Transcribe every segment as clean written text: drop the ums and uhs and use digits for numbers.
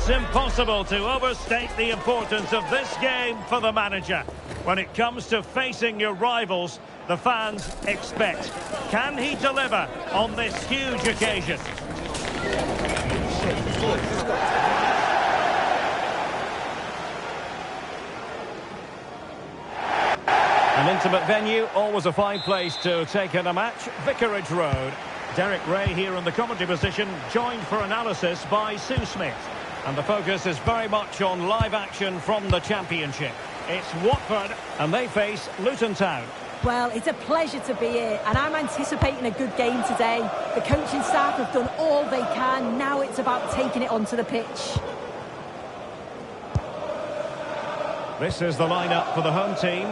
It's impossible to overstate the importance of this game for the manager. When it comes to facing your rivals, the fans expect. Can he deliver on this huge occasion? An intimate venue, always a fine place to take in a match. Vicarage Road. Derek Ray here in the commentary position, joined for analysis by Sue Smith. And the focus is very much on live action from the Championship. It's Watford, and they face Luton Town. Well, it's a pleasure to be here, and I'm anticipating a good game today. The coaching staff have done all they can. Now it's about taking it onto the pitch. This is the lineup for the home team.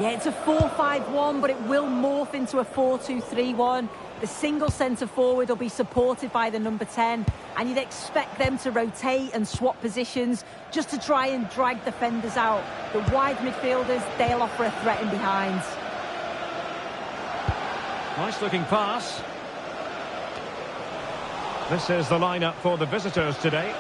Yeah, it's a 4-5-1, but it will morph into a 4-2-3-1. The single centre-forward will be supported by the number 10, and you'd expect them to rotate and swap positions just to try and drag defenders out. The wide midfielders, they'll offer a threat in behind. Nice-looking pass. This is the lineup for the visitors today.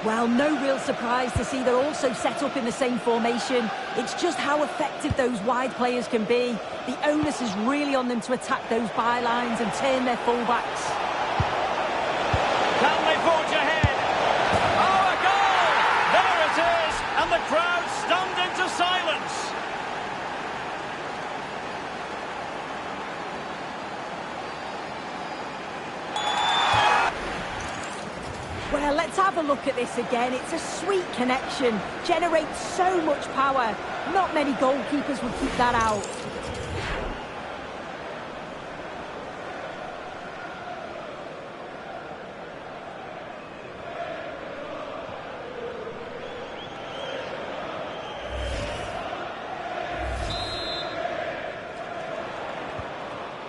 Well, no real surprise to see they're also set up in the same formation. It's just how effective those wide players can be. The onus is really on them to attack those bylines and turn their fullbacks. Can they forge ahead? Oh, a goal! There it is! And the crowd stunned into silence. Well, let's have a look at this again. It's a sweet connection, generates so much power. Not many goalkeepers would keep that out.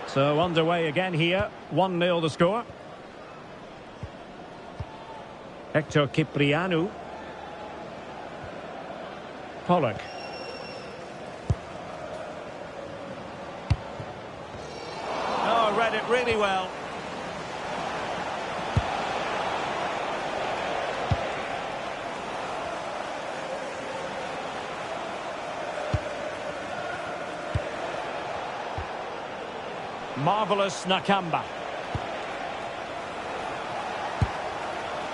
So underway again here, 1-0 the score. Hector Cipriano. Pollock. Oh, read it really well. Marvellous Nakamba.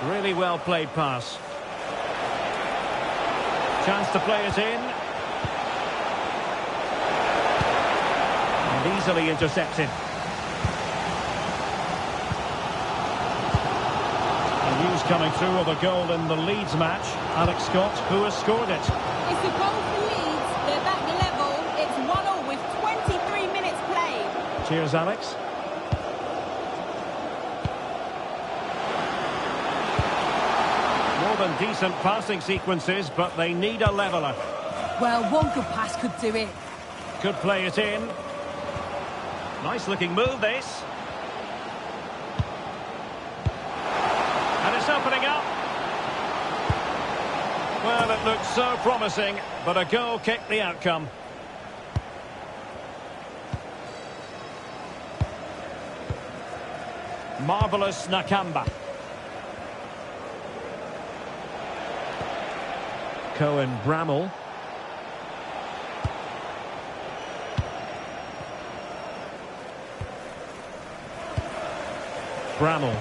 Really well played pass. Chance to play it in. And easily intercepted. The news coming through of a goal in the Leeds match. Alex Scott, who has scored it? It's a goal for Leeds. They're back level. It's 1-1 with 23 minutes played. Cheers, Alex. More than decent passing sequences, but they need a leveller. Well, one good pass could do it. Could play it in. Nice looking move, this. And it's opening up. Well, it looked so promising, but a goal kicked the outcome. Marvellous Nakamba. Cohen Bramall. Bramall.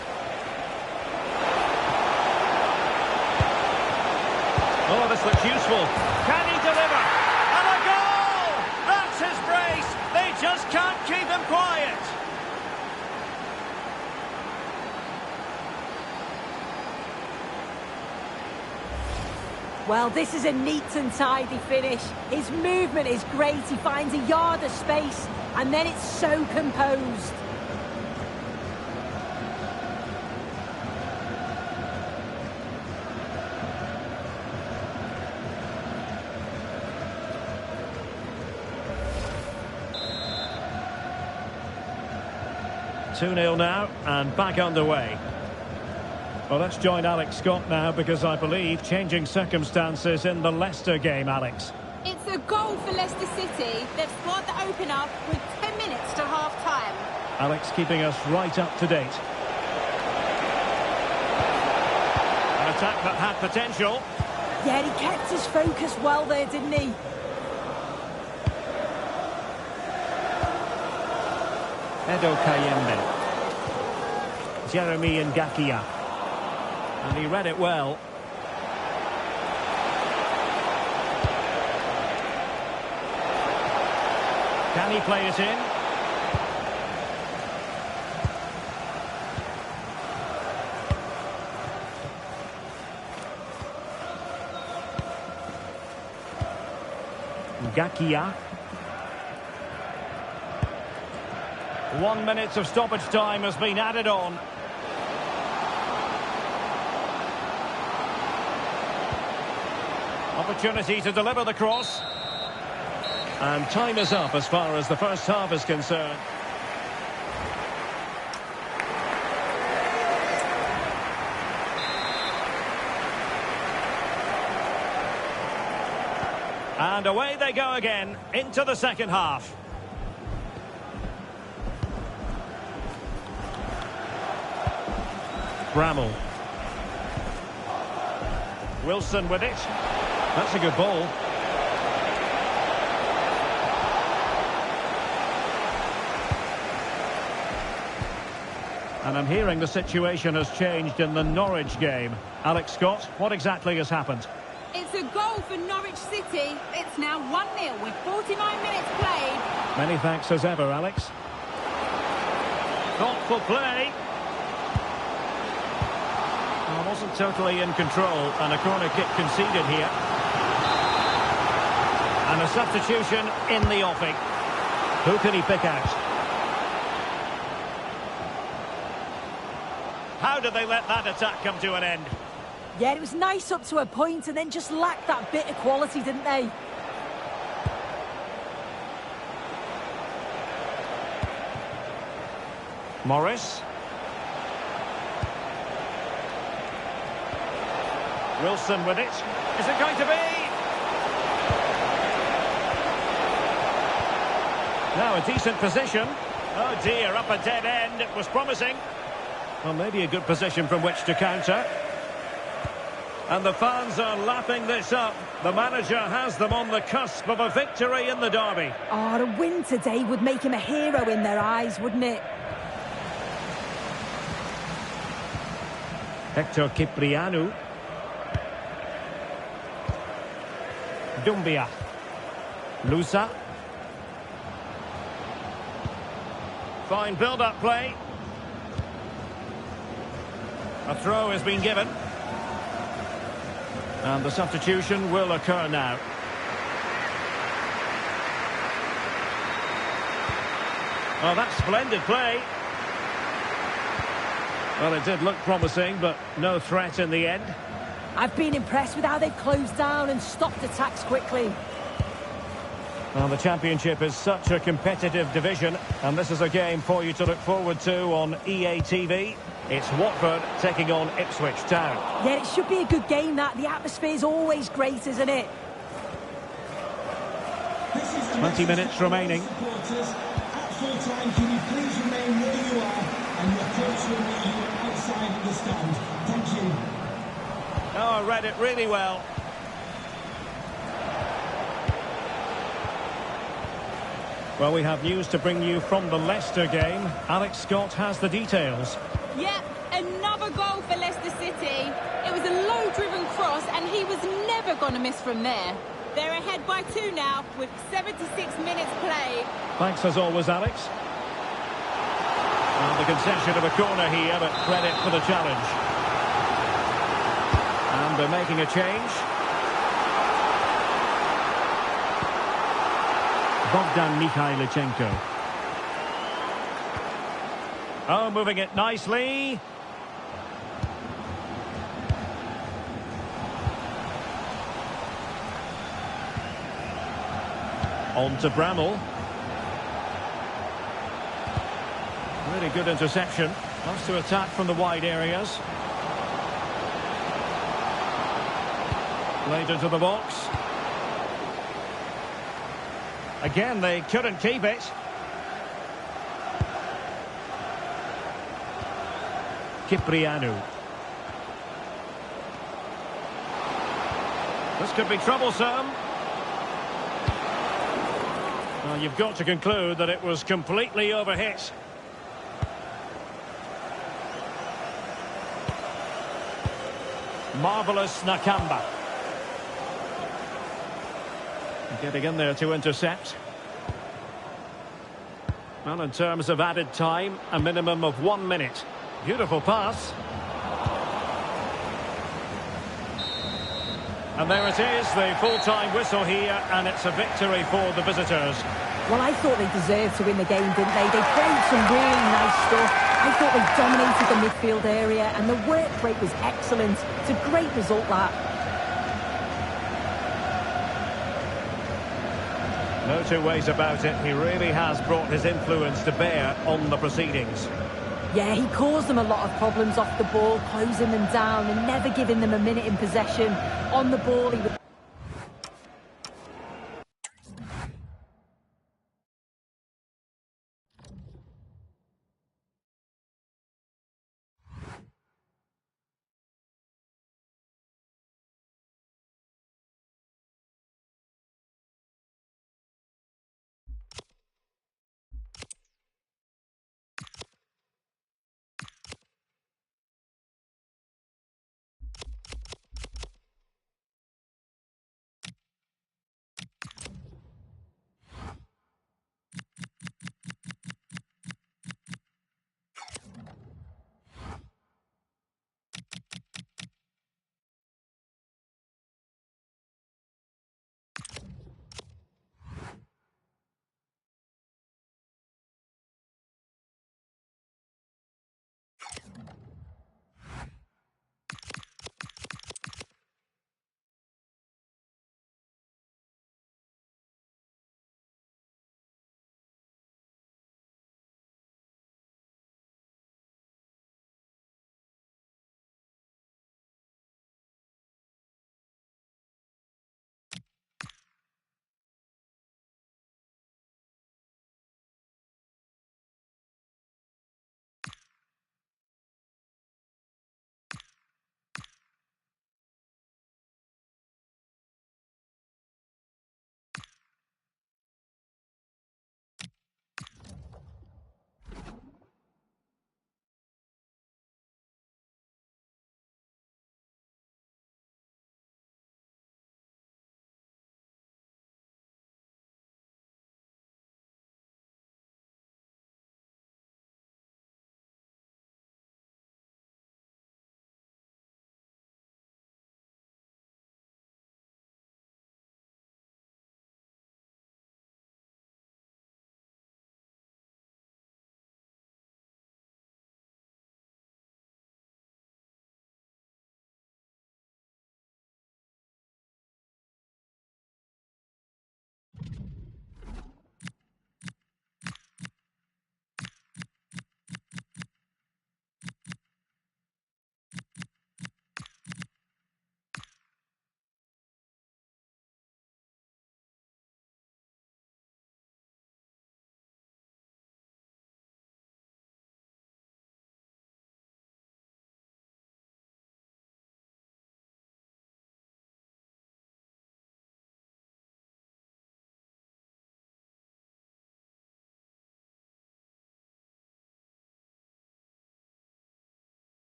Oh, this looks useful. Can he deliver? And a goal! That's his brace. They just can't keep him quiet. Well, this is a neat and tidy finish. His movement is great. He finds a yard of space, and then it's so composed. Two 2-0 now, and back underway. Well, let's join Alex Scott now, because I believe changing circumstances in the Leicester game, Alex. It's a goal for Leicester City. They've scored the opener with 10 minutes to half-time. Alex keeping us right up to date. And a attack that had potential. Yeah, he kept his focus well there, didn't he? Edo Kayembe. Jeremy Ngakia. And he read it well. Can he play it in? Ngakia. 1 minute of stoppage time has been added on. Opportunity to deliver the cross. And time is up as far as the first half is concerned. And away they go again into the second half. Bramall. Wilson with it. That's a good ball. And I'm hearing the situation has changed in the Norwich game. Alex Scott, what exactly has happened? It's a goal for Norwich City. It's now 1-0 with 49 minutes played. Many thanks as ever, Alex. Thoughtful play. Well, wasn't totally in control, and a corner kick conceded here. And a substitution in the offing. Who can he pick out? How did they let that attack come to an end? Yeah, it was nice up to a point and then just lacked that bit of quality, didn't they? Morris. Wilson with it. Is it going to be? Now a decent position. Oh dear, up a dead end. It was promising. Well, maybe a good position from which to counter. And the fans are lapping this up. The manager has them on the cusp of a victory in the derby. Oh, a win today would make him a hero in their eyes, wouldn't it? Hector Cipriano. Dumbia. Lusa. Fine build-up play. A throw has been given. And the substitution will occur now. Oh, that's splendid play. Well, it did look promising, but no threat in the end. I've been impressed with how they've closed down and stopped attacks quickly. Well, the Championship is such a competitive division, and this is a game for you to look forward to on EA TV. It's Watford taking on Ipswich Town. Yeah, it should be a good game, that. The atmosphere's always great, isn't it? 20 minutes remaining. At full time, can you please remain where you are, and your coach will meet you outside the stand. Thank you. Oh, I read it really well. Well, we have news to bring you from the Leicester game. Alex Scott has the details. Yep, another goal for Leicester City. It was a low-driven cross, and he was never going to miss from there. They're ahead by 2 now, with 76 minutes played. Thanks as always, Alex. And the concession of a corner here, but credit for the challenge. And they're making a change. Bogdan Mikhailichenko. Oh, moving it nicely. On to Bramall. Really good interception. Wants to attack from the wide areas. Played into the box. Again, they couldn't keep it. Cipriano. This could be troublesome. Well, you've got to conclude that it was completely overhit. Marvellous Nakamba. Getting in there to intercept. Well, in terms of added time, a minimum of 1 minute. Beautiful pass. And there it is, the full-time whistle here, and it's a victory for the visitors. Well, I thought they deserved to win the game, didn't they? They played some really nice stuff. I thought they dominated the midfield area, and the work rate was excellent. It's a great result, that. No two ways about it. He really has brought his influence to bear on the proceedings. Yeah, he caused them a lot of problems off the ball, closing them down and never giving them a minute in possession. On the ball, he was...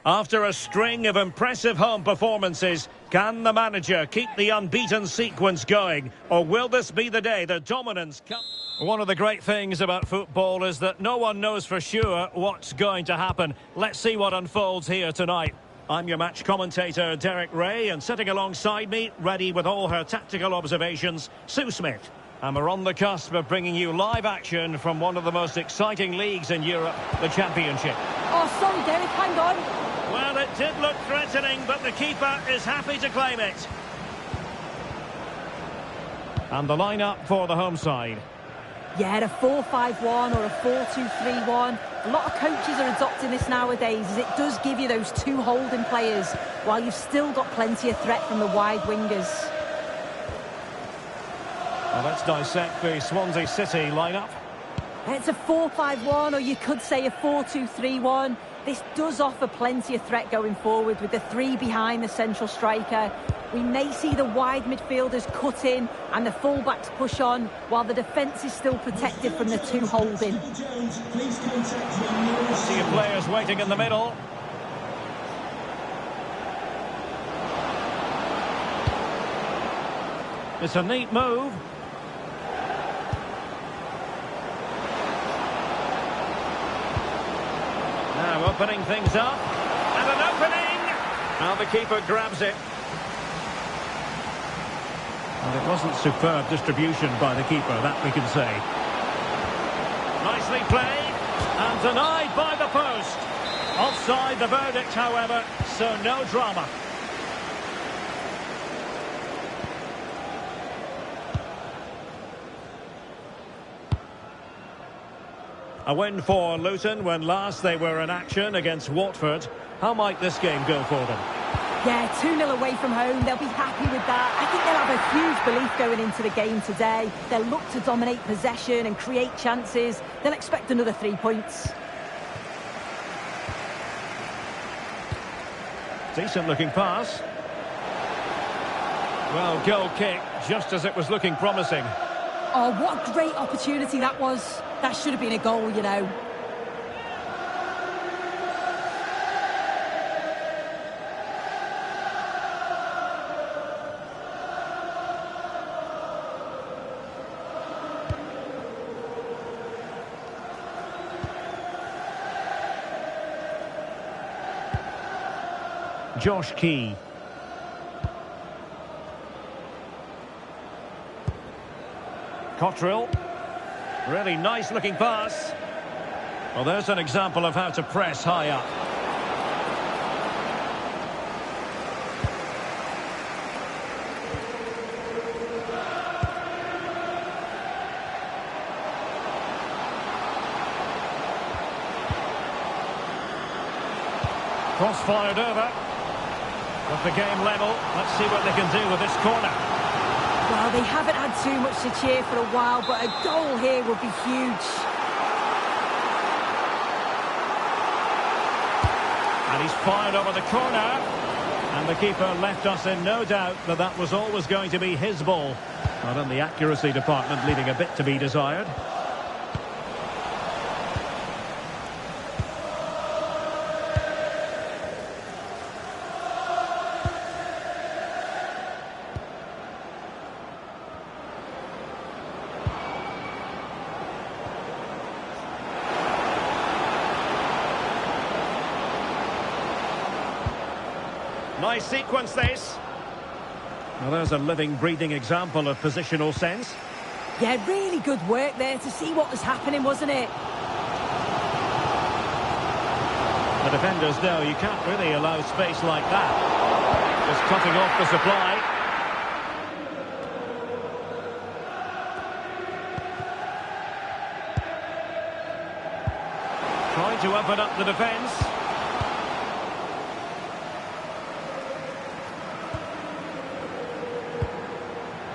After a string of impressive home performances, can the manager keep the unbeaten sequence going? Or will this be the day the dominance comes? One of the great things about football is that no one knows for sure what's going to happen. Let's see what unfolds here tonight. I'm your match commentator, Derek Ray, and sitting alongside me, ready with all her tactical observations, Sue Smith. And we're on the cusp of bringing you live action from one of the most exciting leagues in Europe, the Championship. Oh, sorry, Derek, hang on. Well, it did look threatening, but the keeper is happy to claim it. And the lineup for the home side. Yeah, a 4-5-1 or a 4-2-3-1. A lot of coaches are adopting this nowadays, as it does give you those two holding players, while you've still got plenty of threat from the wide wingers. Well, let's dissect the Swansea City lineup. It's a 4-5-1, or you could say a 4-2-3-1. This does offer plenty of threat going forward with the three behind the central striker. We may see the wide midfielders cut in and the fullbacks push on, while the defence is still protected from the two holding. See your players waiting in the middle. It's a neat move. Now opening things up. And an opening! Now the keeper grabs it. And it wasn't superb distribution by the keeper, that we can say. Nicely played. And denied by the post. Offside the verdict, however, so no drama. A win for Luton when last they were in action against Watford. How might this game go for them? Yeah, 2-0 away from home. They'll be happy with that. I think they'll have a huge belief going into the game today. They'll look to dominate possession and create chances. They'll expect another 3 points. Decent looking pass. Well, goal kick, just as it was looking promising. Oh, what a great opportunity that was. That should have been a goal, you know. Josh Key. Cottrell. Really nice looking pass. Well, there's an example of how to press high up. Cross fired over. With the game level, let's see what they can do with this corner. Well, they haven't had too much to cheer for a while, but a goal here would be huge. And he's fired over the corner. And the keeper left us in no doubt that that was always going to be his ball. Not in the accuracy department, leaving a bit to be desired. Nice sequence, this. Well, there's a living, breathing example of positional sense. Yeah, really good work there to see what was happening, wasn't it? The defenders know you can't really allow space like that. Just cutting off the supply. Trying to open up the defence.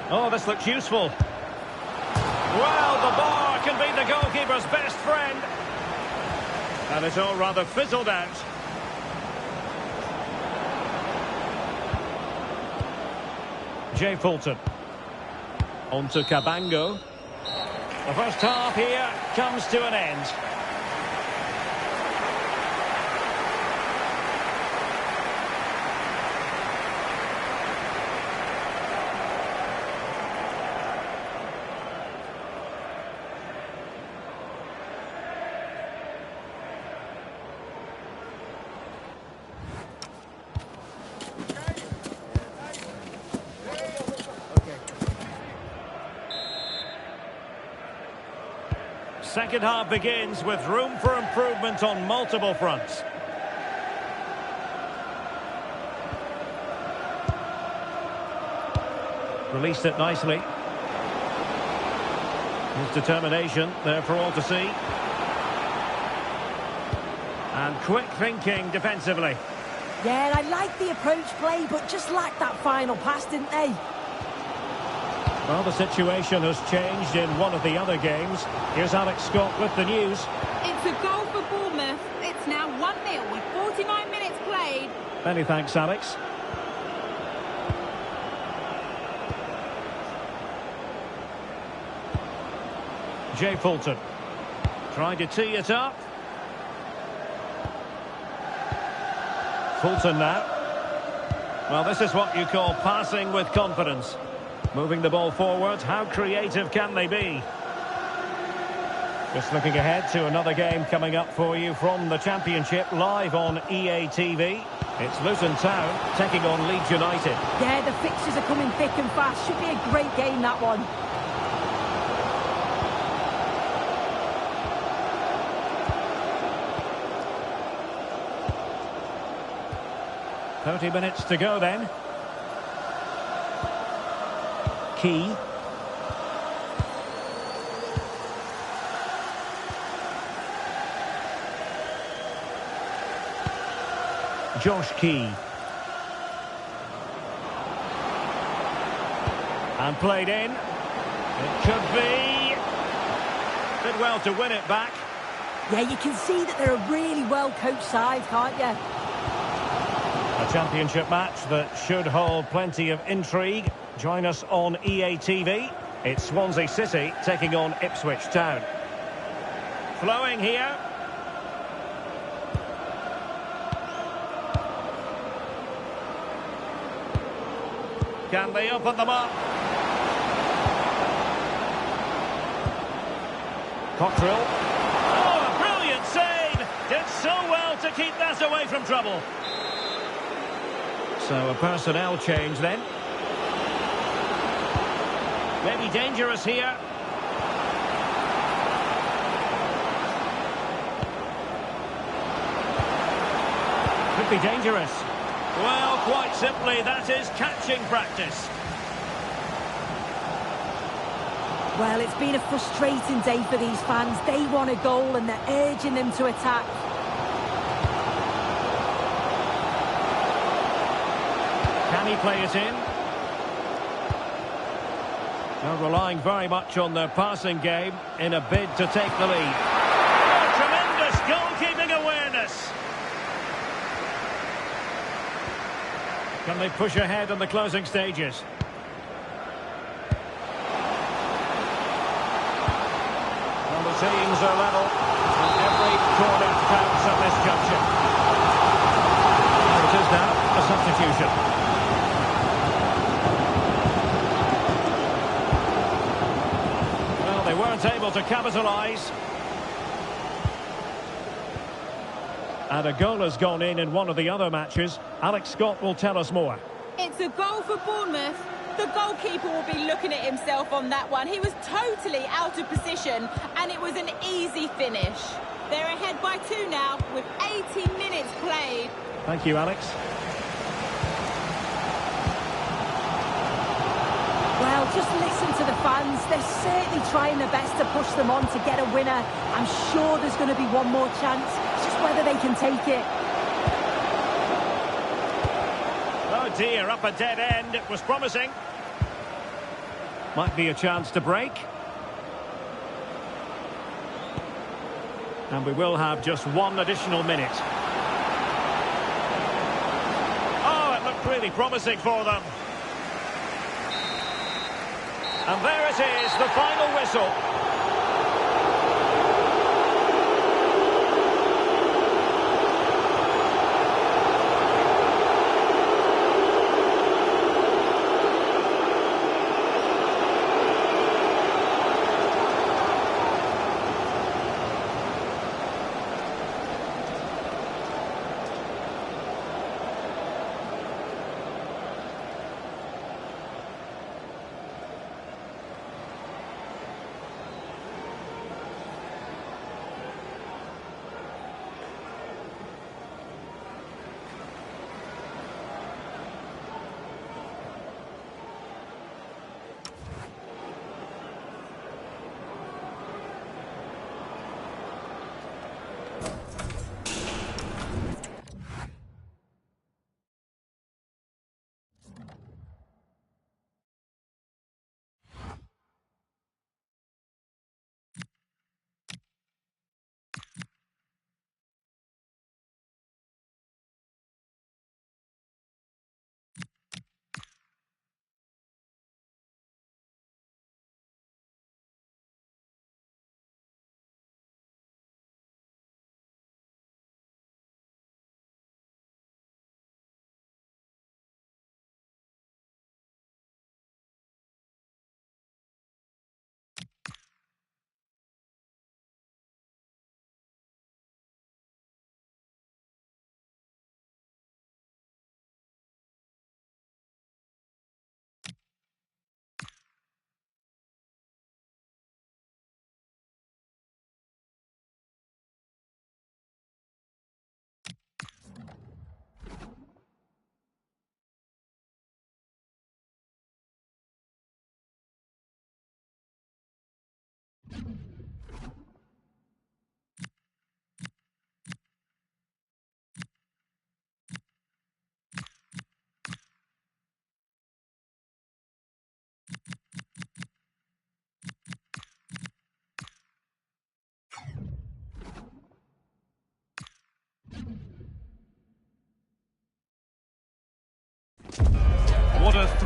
Oh, this looks useful. Well, the bar can be the goalkeeper's best friend. And it's all rather fizzled out. Jay Fulton. On to Cabango. The first half here comes to an end. Second half begins with room for improvement on multiple fronts. Released it nicely. His determination there for all to see. And quick thinking defensively. Yeah, I like the approach play, but just lacked that final pass, didn't they? Well, the situation has changed in one of the other games. Here's Alex Scott with the news. It's a goal for Bournemouth. It's now 1-0 with 49 minutes played. Many thanks, Alex. Jay Fulton. Trying to tee it up. Fulton now. Well, this is what you call passing with confidence. Moving the ball forward, how creative can they be? Just looking ahead to another game coming up for you from the Championship, live on EA TV. It's Luton Town taking on Leeds United. Yeah, the fixtures are coming thick and fast. Should be a great game, that one. 30 minutes to go then. Key. Josh Key. And played in. It could be. Did well to win it back. Yeah, you can see that they're a really well-coached side, can't you? A championship match that should hold plenty of intrigue. Join us on EA TV. It's Swansea City taking on Ipswich Town. Flowing here. Can they open them up? Cottrell. Oh, a brilliant save! Did so well to keep that away from trouble. So a personnel change then. Maybe dangerous here. Could be dangerous. Well, quite simply, that is catching practice. Well, it's been a frustrating day for these fans. They want a goal and they're urging them to attack. Can he play it in? They're relying very much on their passing game in a bid to take the lead. Oh, tremendous goalkeeping awareness. Can they push ahead in the closing stages? Well, the teams are level, and every corner counts at this juncture. It is now a substitution. Well, they weren't able to capitalise. And a goal has gone in one of the other matches. Alex Scott will tell us more. It's a goal for Bournemouth. The goalkeeper will be looking at himself on that one. He was totally out of position, and it was an easy finish. They're ahead by 2 now, with 80 minutes played. Thank you, Alex. Well, just listen to the fans. They're certainly trying their best to push them on to get a winner. I'm sure there's going to be one more chance. It's just whether they can take it. Oh dear, up a dead end. It was promising. Might be a chance to break. And we will have just one additional minute. Oh, it looked really promising for them. And there it is, the final whistle.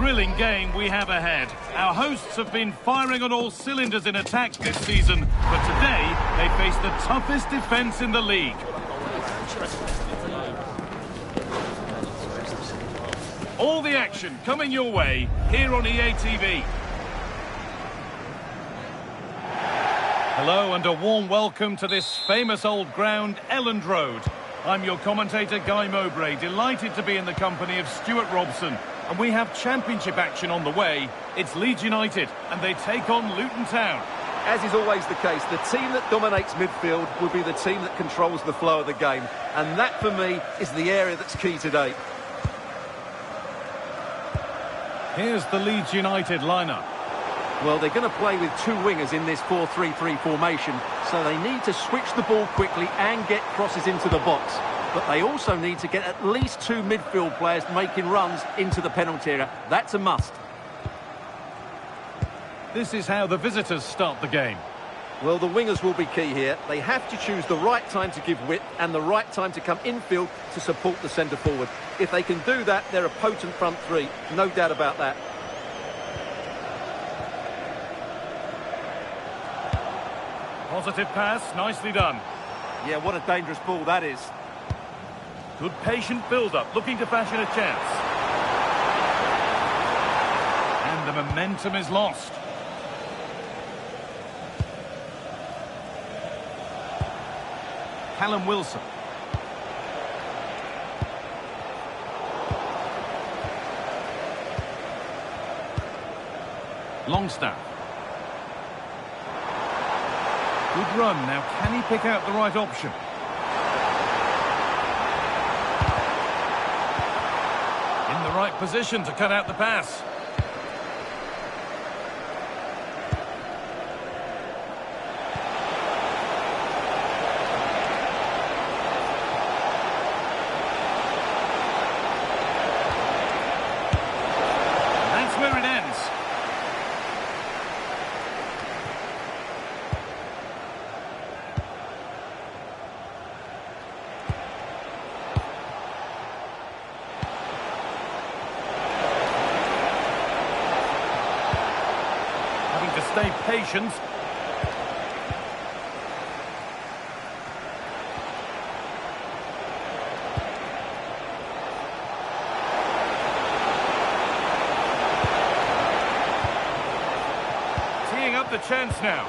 thrilling game we have ahead. Our hosts have been firing on all cylinders in attack this season, but today they face the toughest defence in the league. All the action coming your way here on EA TV. Hello and a warm welcome to this famous old ground, Elland Road. I'm your commentator, Guy Mowbray, delighted to be in the company of Stuart Robson. And we have championship action on the way. It's Leeds United, and they take on Luton Town. As is always the case, the team that dominates midfield will be the team that controls the flow of the game. And that, for me, is the area that's key today. Here's the Leeds United lineup. Well, they're going to play with two wingers in this 4-3-3 formation, so they need to switch the ball quickly and get crosses into the box. But they also need to get at least two midfield players making runs into the penalty area. That's a must. This is how the visitors start the game. Well, the wingers will be key here. They have to choose the right time to give width and the right time to come infield to support the centre forward. If they can do that, they're a potent front three. No doubt about that. Positive pass, nicely done. Yeah, what a dangerous ball that is. Good patient build-up, looking to fashion a chance. And the momentum is lost. Callum Wilson. Longstaff. Good run. Now, can he pick out the right option? In the right position to cut out the pass. That's where it ends. Stay patient. Teeing up the chance now.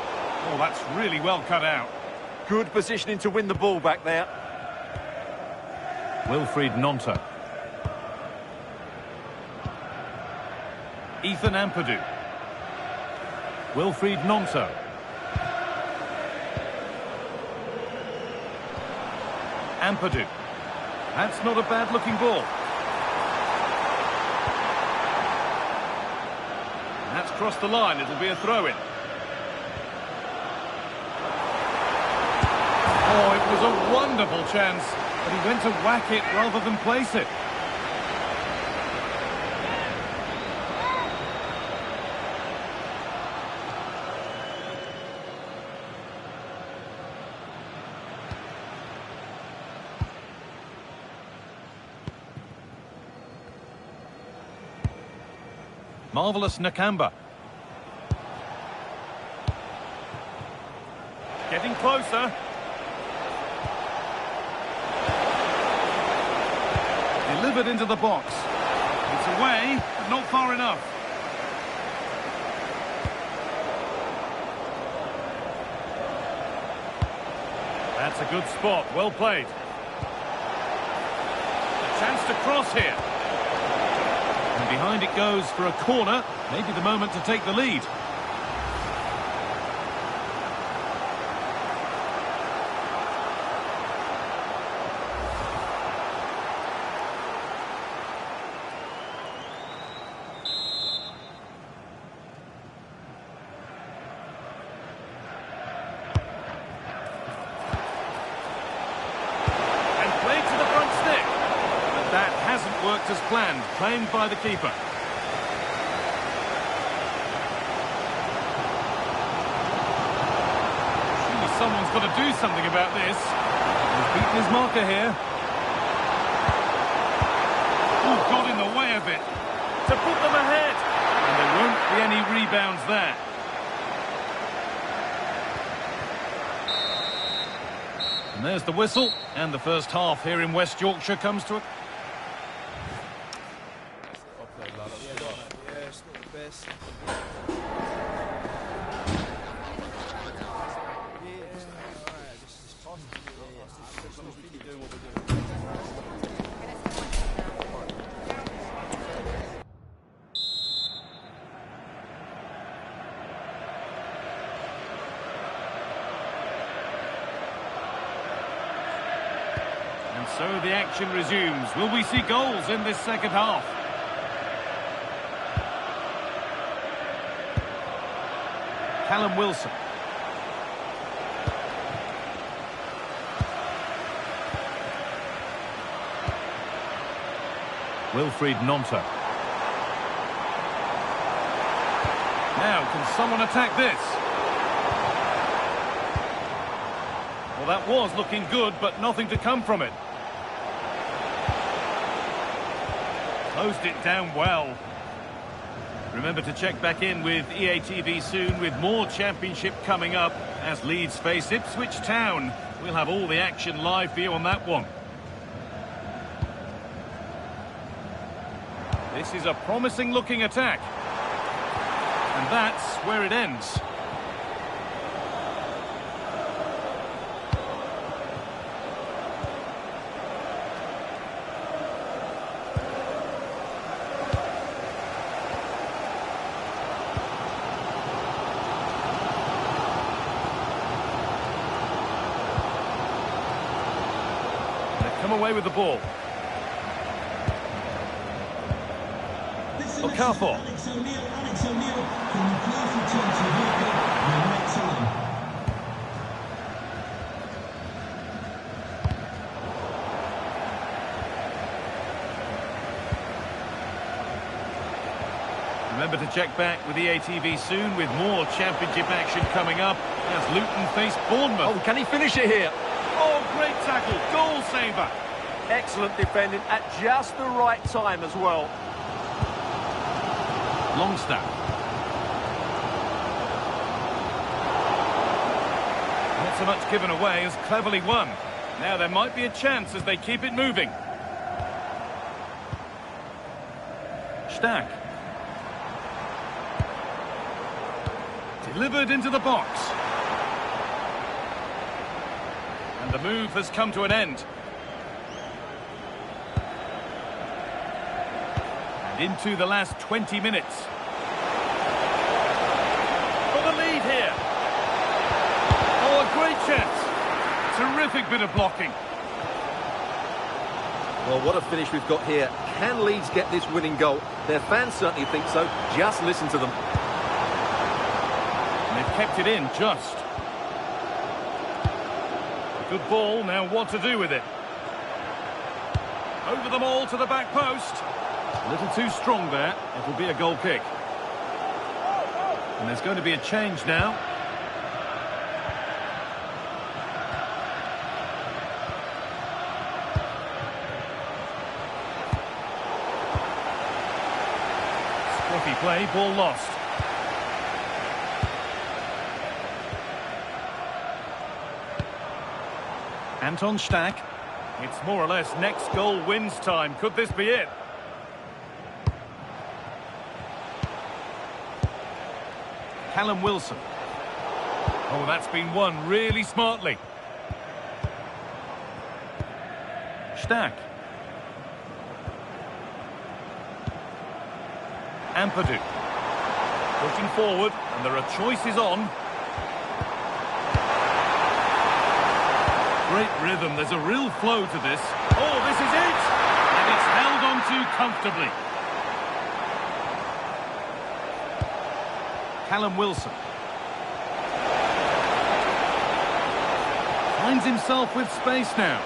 Oh, that's really well cut out. Good positioning to win the ball back there. Wilfried Gnonto. Ethan Ampadu. Wilfried Gnonto. Ampadu. That's not a bad-looking ball. That's crossed the line. It'll be a throw-in. Oh, it was a wonderful chance, but he went to whack it rather than place it. Marvellous Nakamba. Getting closer. Delivered into the box. It's away, but not far enough. That's a good spot. Well played. A chance to cross here. And behind it goes for a corner. Maybe the moment to take the lead. Worked as planned, claimed by the keeper. Surely someone's got to do something about this. He's beaten his marker here. Oh, got in the way of it. to put them ahead. And there won't be any rebounds there. And there's the whistle, and the first half here in West Yorkshire comes to a... And so the action resumes. Will we see goals in this second half? Callum Wilson. Wilfried Gnonto. Now, can someone attack this? Well, that was looking good, but nothing to come from it. Closed it down well. Remember to check back in with EA TV soon with more Championship coming up as Leeds face Ipswich Town. We'll have all the action live for you on that one. This is a promising looking attack. And that's where it ends. Come away with the ball. Okafor. Alex O'Neill, can you please return to the vehicle on the right side? Remember to check back with EA TV soon with more Championship action coming up as Luton face Bournemouth. Oh, can he finish it here? Oh, great tackle, goal saver. Excellent defending at just the right time as well. Longstaff. Not so much given away as cleverly won. Now there might be a chance as they keep it moving. Stack. Delivered into the box. And the move has come to an end. And into the last 20 minutes. For the lead here. Oh, a great chance. Terrific bit of blocking. Well, what a finish we've got here. Can Leeds get this winning goal? Their fans certainly think so. Just listen to them. And they've kept it in just. Good ball, now what to do with it? Over them all to the back post. A little too strong there. It'll be a goal kick. And there's going to be a change now. Scruffy play, ball lost. Anton Stack. It's more or less next goal wins time. Could this be it? Callum Wilson. Oh, that's been won really smartly. Stack. Ampadu. Pushing forward, and there are choices on. Great rhythm, there's a real flow to this. Oh, this is it! And it's held on to comfortably. Callum Wilson. Finds himself with space now.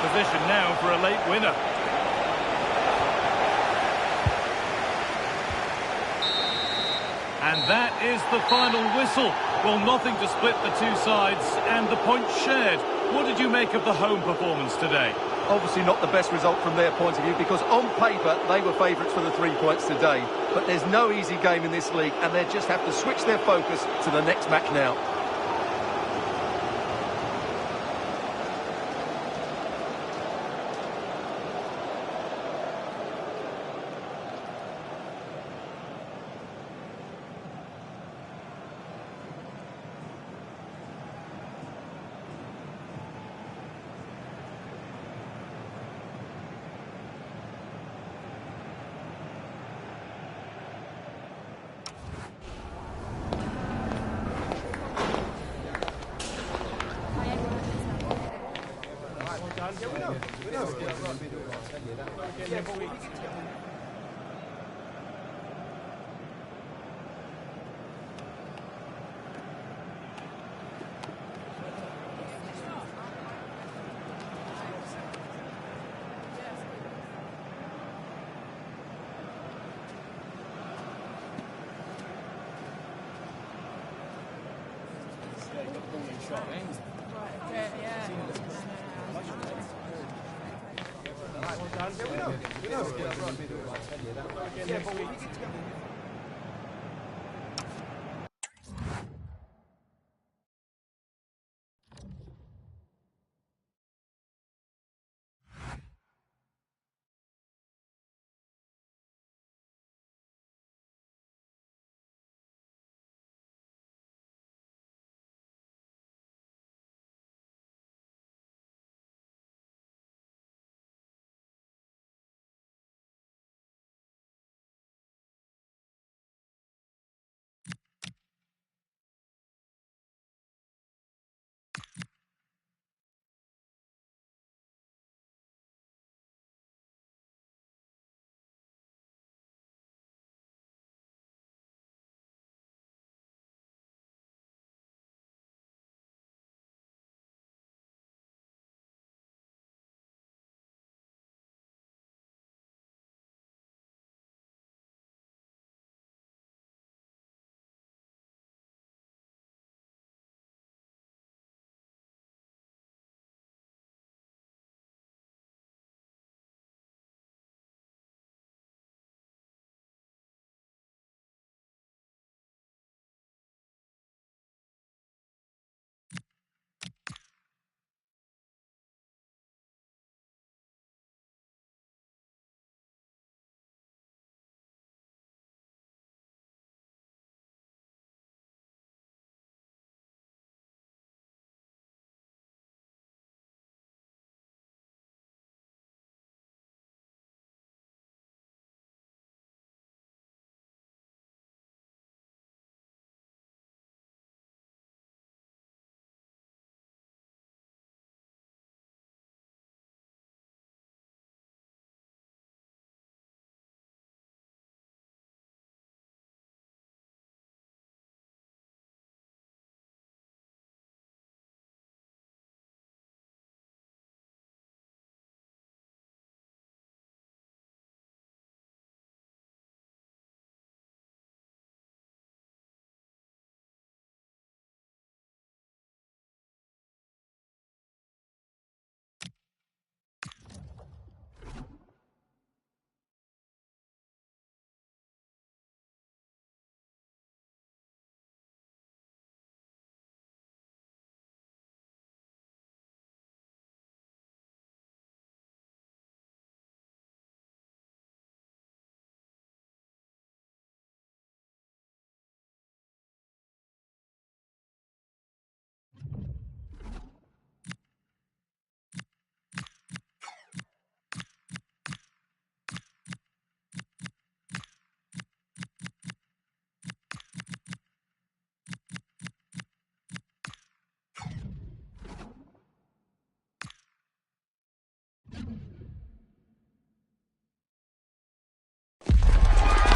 Position now for a late winner. And that is the final whistle. Well, nothing to split the two sides and the points shared. What did you make of the home performance today? Obviously not the best result from their point of view, because on paper they were favourites for the 3 points today. But there's no easy game in this league, and they just have to switch their focus to the next match now.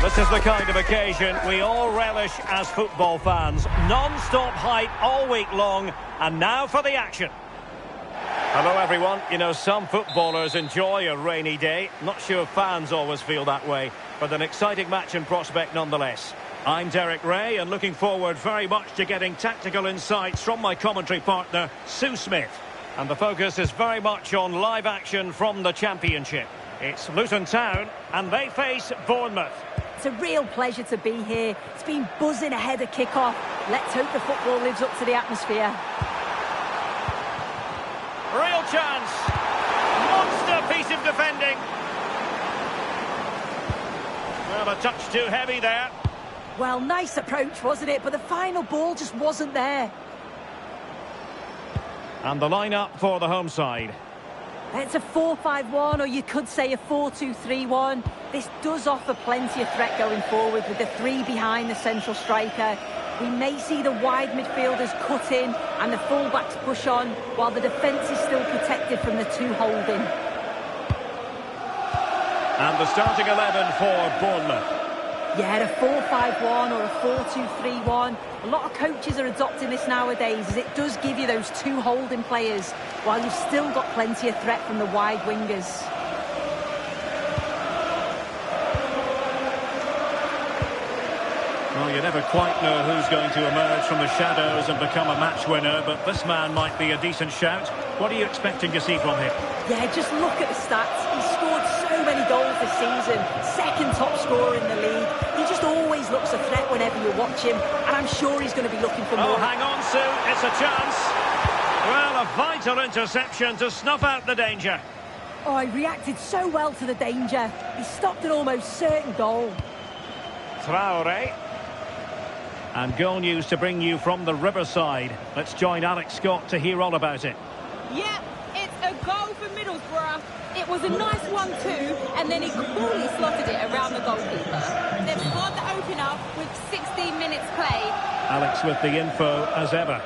This is the kind of occasion we all relish as football fans. Non-stop hype all week long, and now for the action. Hello everyone. You know, some footballers enjoy a rainy day. Not sure fans always feel that way, but an exciting match in prospect nonetheless. I'm Derek Ray, and looking forward very much to getting tactical insights from my commentary partner, Sue Smith. And the focus is very much on live action from the Championship. It's Luton Town, and they face Bournemouth. It's a real pleasure to be here. It's been buzzing ahead of kick-off. Let's hope the football lives up to the atmosphere. Real chance. Monster piece of defending. Well, a touch too heavy there. Well, nice approach, wasn't it? But the final ball just wasn't there. And the lineup for the home side. It's a 4-5-1, or you could say a 4-2-3-1. This does offer plenty of threat going forward with the three behind the central striker. We may see the wide midfielders cut in and the full-backs push on, while the defence is still protected from the two holding. And the starting 11 for Bournemouth. Yeah, a 4-5-1 or a 4-2-3-1. A lot of coaches are adopting this nowadays, as it does give you those two holding players, while you've still got plenty of threat from the wide wingers. Well, you never quite know who's going to emerge from the shadows and become a match winner, but this man might be a decent shout. What are you expecting to see from him? Yeah, just look at the stats. He's scored so many goals this season. Second top scorer in the league. He just always looks a threat whenever you watch him, and I'm sure he's going to be looking for more. Oh, hang on, Sue. It's a chance. Well, a vital interception to snuff out the danger. Oh, he reacted so well to the danger. He stopped an almost certain goal. Traoré. And goal news to bring you from the Riverside. Let's join Alex Scott to hear all about it. Yep, it's a goal for Middlesbrough. It was a nice 1-2, and then he coolly slotted it around the goalkeeper. They've scored the opener with 16 minutes played. Alex with the info as ever.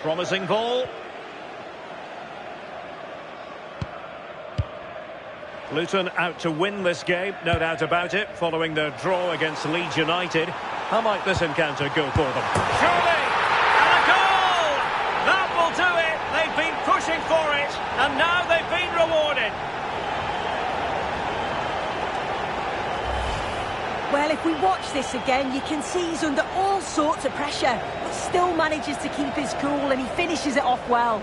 Promising ball. Luton out to win this game, no doubt about it, following their draw against Leeds United. How might this encounter go for them? Surely! And a goal! That will do it! They've been pushing for it, and now they've been rewarded. Well, if we watch this again, you can see he's under all sorts of pressure, but still manages to keep his cool, and he finishes it off well.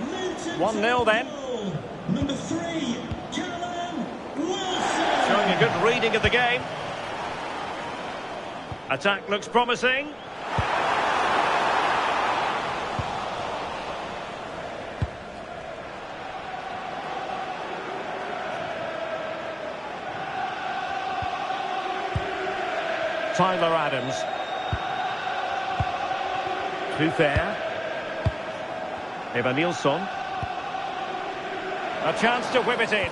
Luton 1-0 then. Number 3, Callum Wilson. Showing a good reading of the game. Attack looks promising. Tyler Adams. Trufair. Evanilson. A chance to whip it in.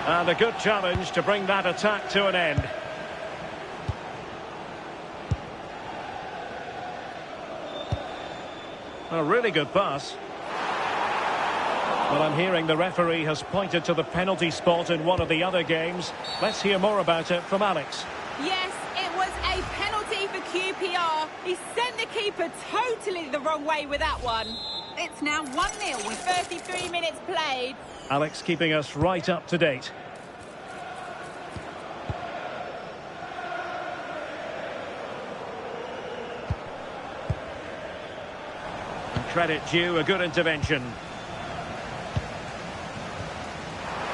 And a good challenge to bring that attack to an end. A really good pass. Well, I'm hearing the referee has pointed to the penalty spot in one of the other games. Let's hear more about it from Alex. Yes, it was a penalty for QPR. He sent the keeper totally the wrong way with that one. It's now 1-0 with 33 minutes played. Alex keeping us right up to date. And credit due, a good intervention.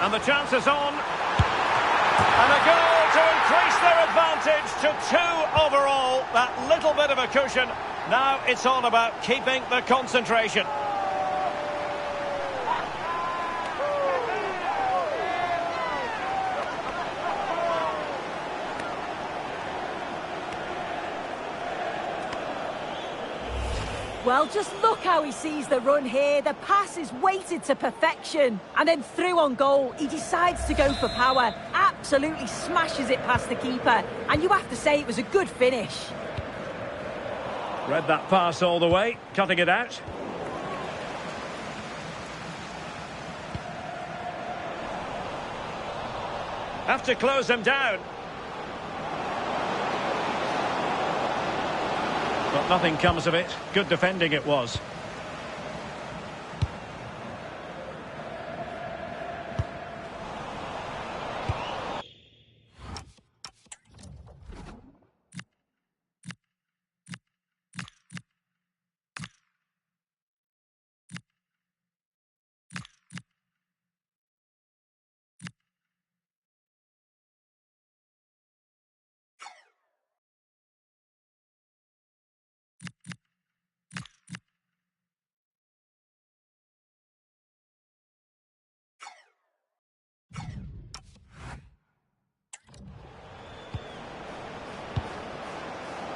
And the chance is on. And a goal to increase their advantage to 2 overall. That little bit of a cushion. Now it's all about keeping the concentration. Well, just look how he sees the run here. The pass is weighted to perfection. And then through on goal, he decides to go for power. Absolutely smashes it past the keeper. And you have to say it was a good finish. Read that pass all the way, cutting it out. Have to close them down. But nothing comes of it. Good defending it was.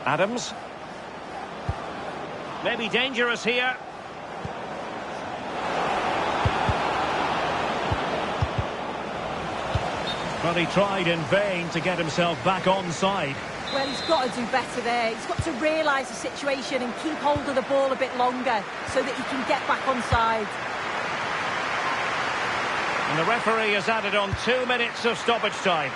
Adams. Maybe dangerous here. But he tried in vain to get himself back onside. Well, he's got to do better there. He's got to realise the situation and keep hold of the ball a bit longer so that he can get back onside. And the referee has added on 2 minutes of stoppage time.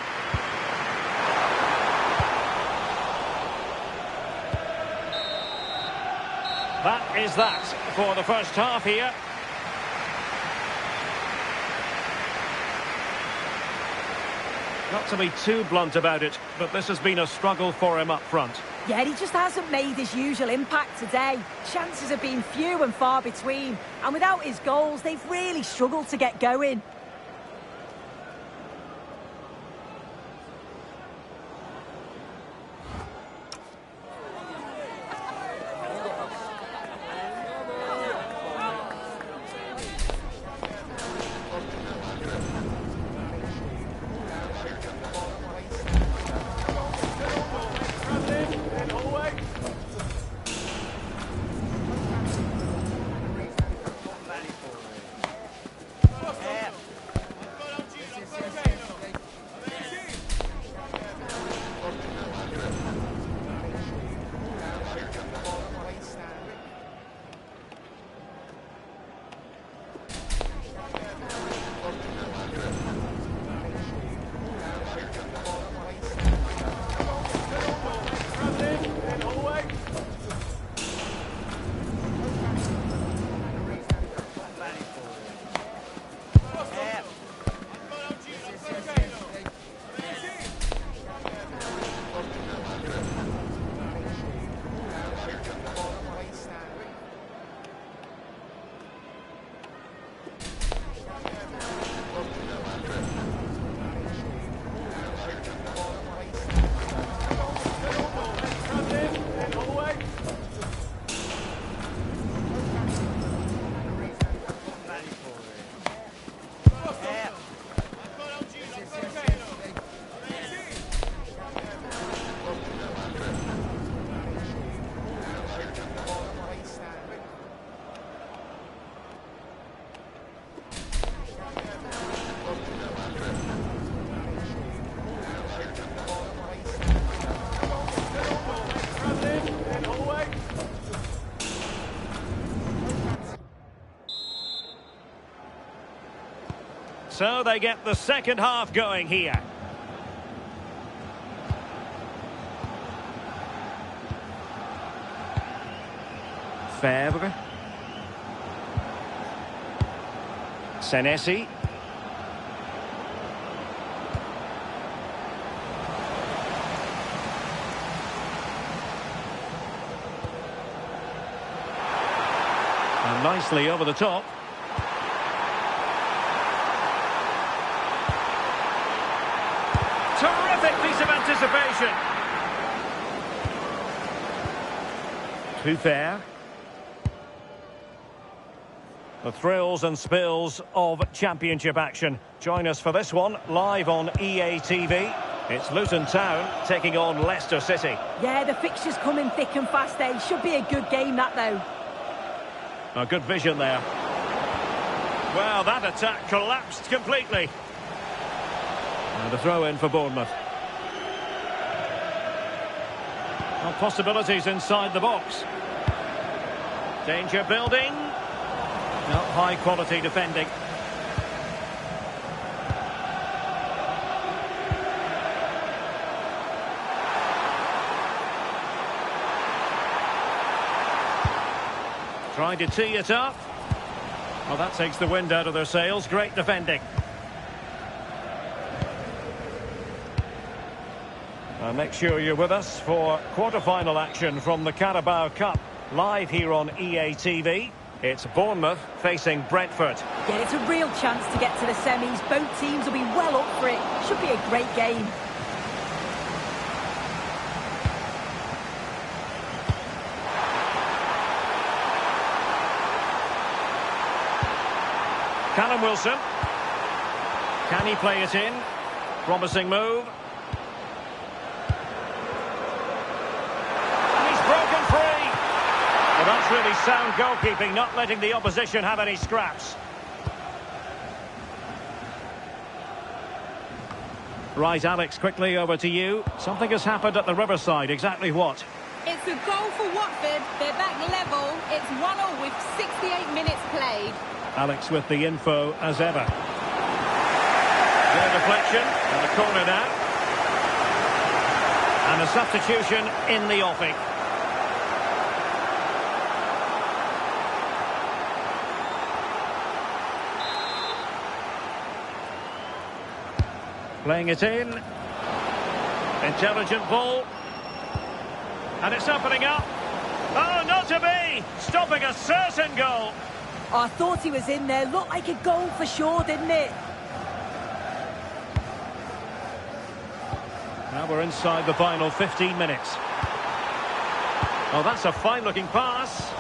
That is that for the first half here. Not to be too blunt about it, but this has been a struggle for him up front. Yeah, he just hasn't made his usual impact today. Chances have been few and far between. And without his goals, they've really struggled to get going. So they get the second half going here. Febvre. Senesi. And nicely over the top. Terrific piece of anticipation. Too fair. The thrills and spills of championship action. Join us for this one live on EA TV. It's Luton Town taking on Leicester City. Yeah, the fixtures come in thick and fast there. Should be a good game, that, though. A good vision there. Well, that attack collapsed completely. And a throw in for Bournemouth. Well, possibilities inside the box. Danger building. Not high quality defending. Trying to tee it up. Well, that takes the wind out of their sails. Great defending. Make sure you're with us for quarter-final action from the Carabao Cup. Live here on EA TV. It's Bournemouth facing Brentford. Yeah, it's a real chance to get to the semis. Both teams will be well up for it. Should be a great game. Callum Wilson. Can he play it in? Promising move. And he's broken free. Well, that's really sound goalkeeping, not letting the opposition have any scraps. Right, Alex, quickly over to you. Something has happened at the Riverside. Exactly what? It's a goal for Watford. They're back level. It's 1-1 with 68 minutes played. Alex with the info as ever. Good deflection and a corner now. And a substitution in the offing. Playing it in. Intelligent ball. And it's opening up. Oh, not to be! Stopping a certain goal. Oh, I thought he was in there. Looked like a goal for sure, didn't it? Now we're inside the final 15 minutes. Oh, that's a fine-looking pass.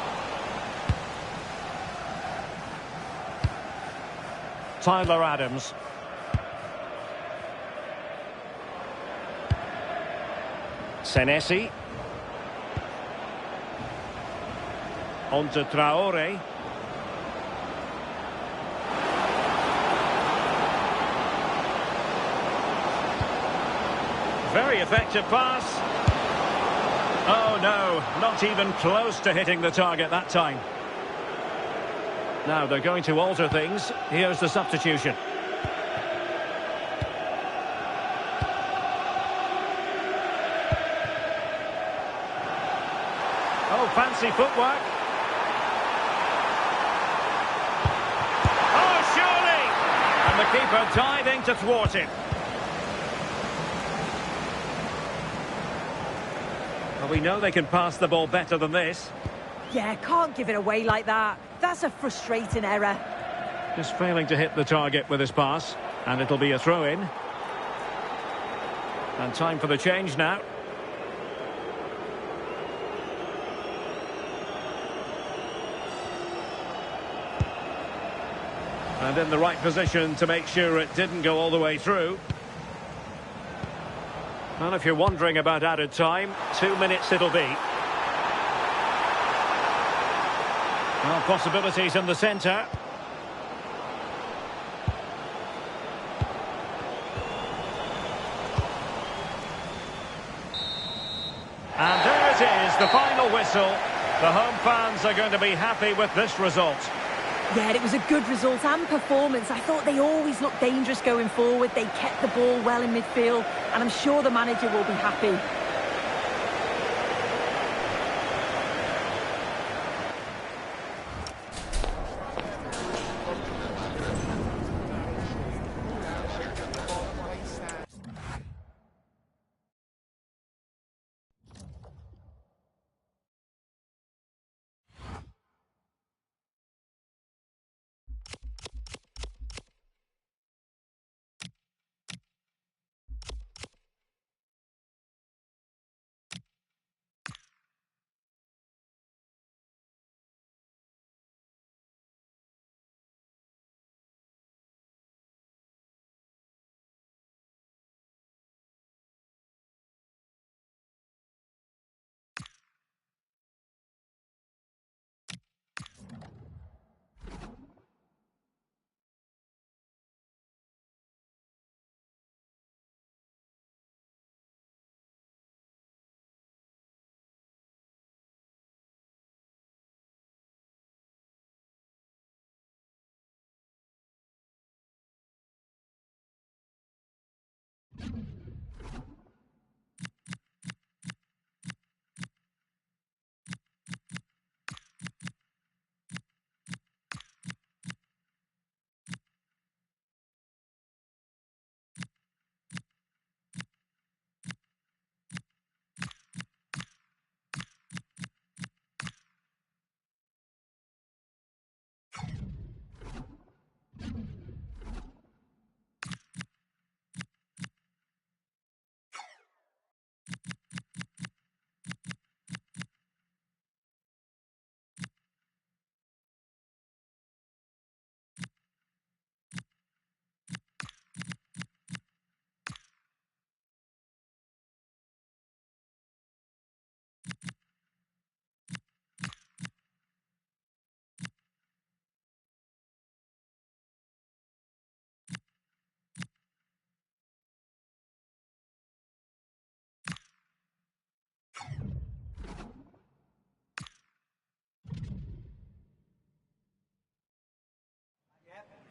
Tyler Adams. Senesi. On to Traore. Very effective pass. Oh no, not even close to hitting the target that time. Now they're going to alter things. Here's the substitution. Oh, fancy footwork. Oh, surely! And the keeper diving to thwart it. Well, we know they can pass the ball better than this. Yeah, can't give it away like that. That's a frustrating error. Just failing to hit the target with his pass. And it'll be a throw-in. And time for the change now. And in the right position to make sure it didn't go all the way through. Well, if you're wondering about added time, 2 minutes it'll be. Well, possibilities in the centre. And there it is, the final whistle. The home fans are going to be happy with this result. Yeah, it was a good result and performance. I thought they always looked dangerous going forward. They kept the ball well in midfield, and I'm sure the manager will be happy.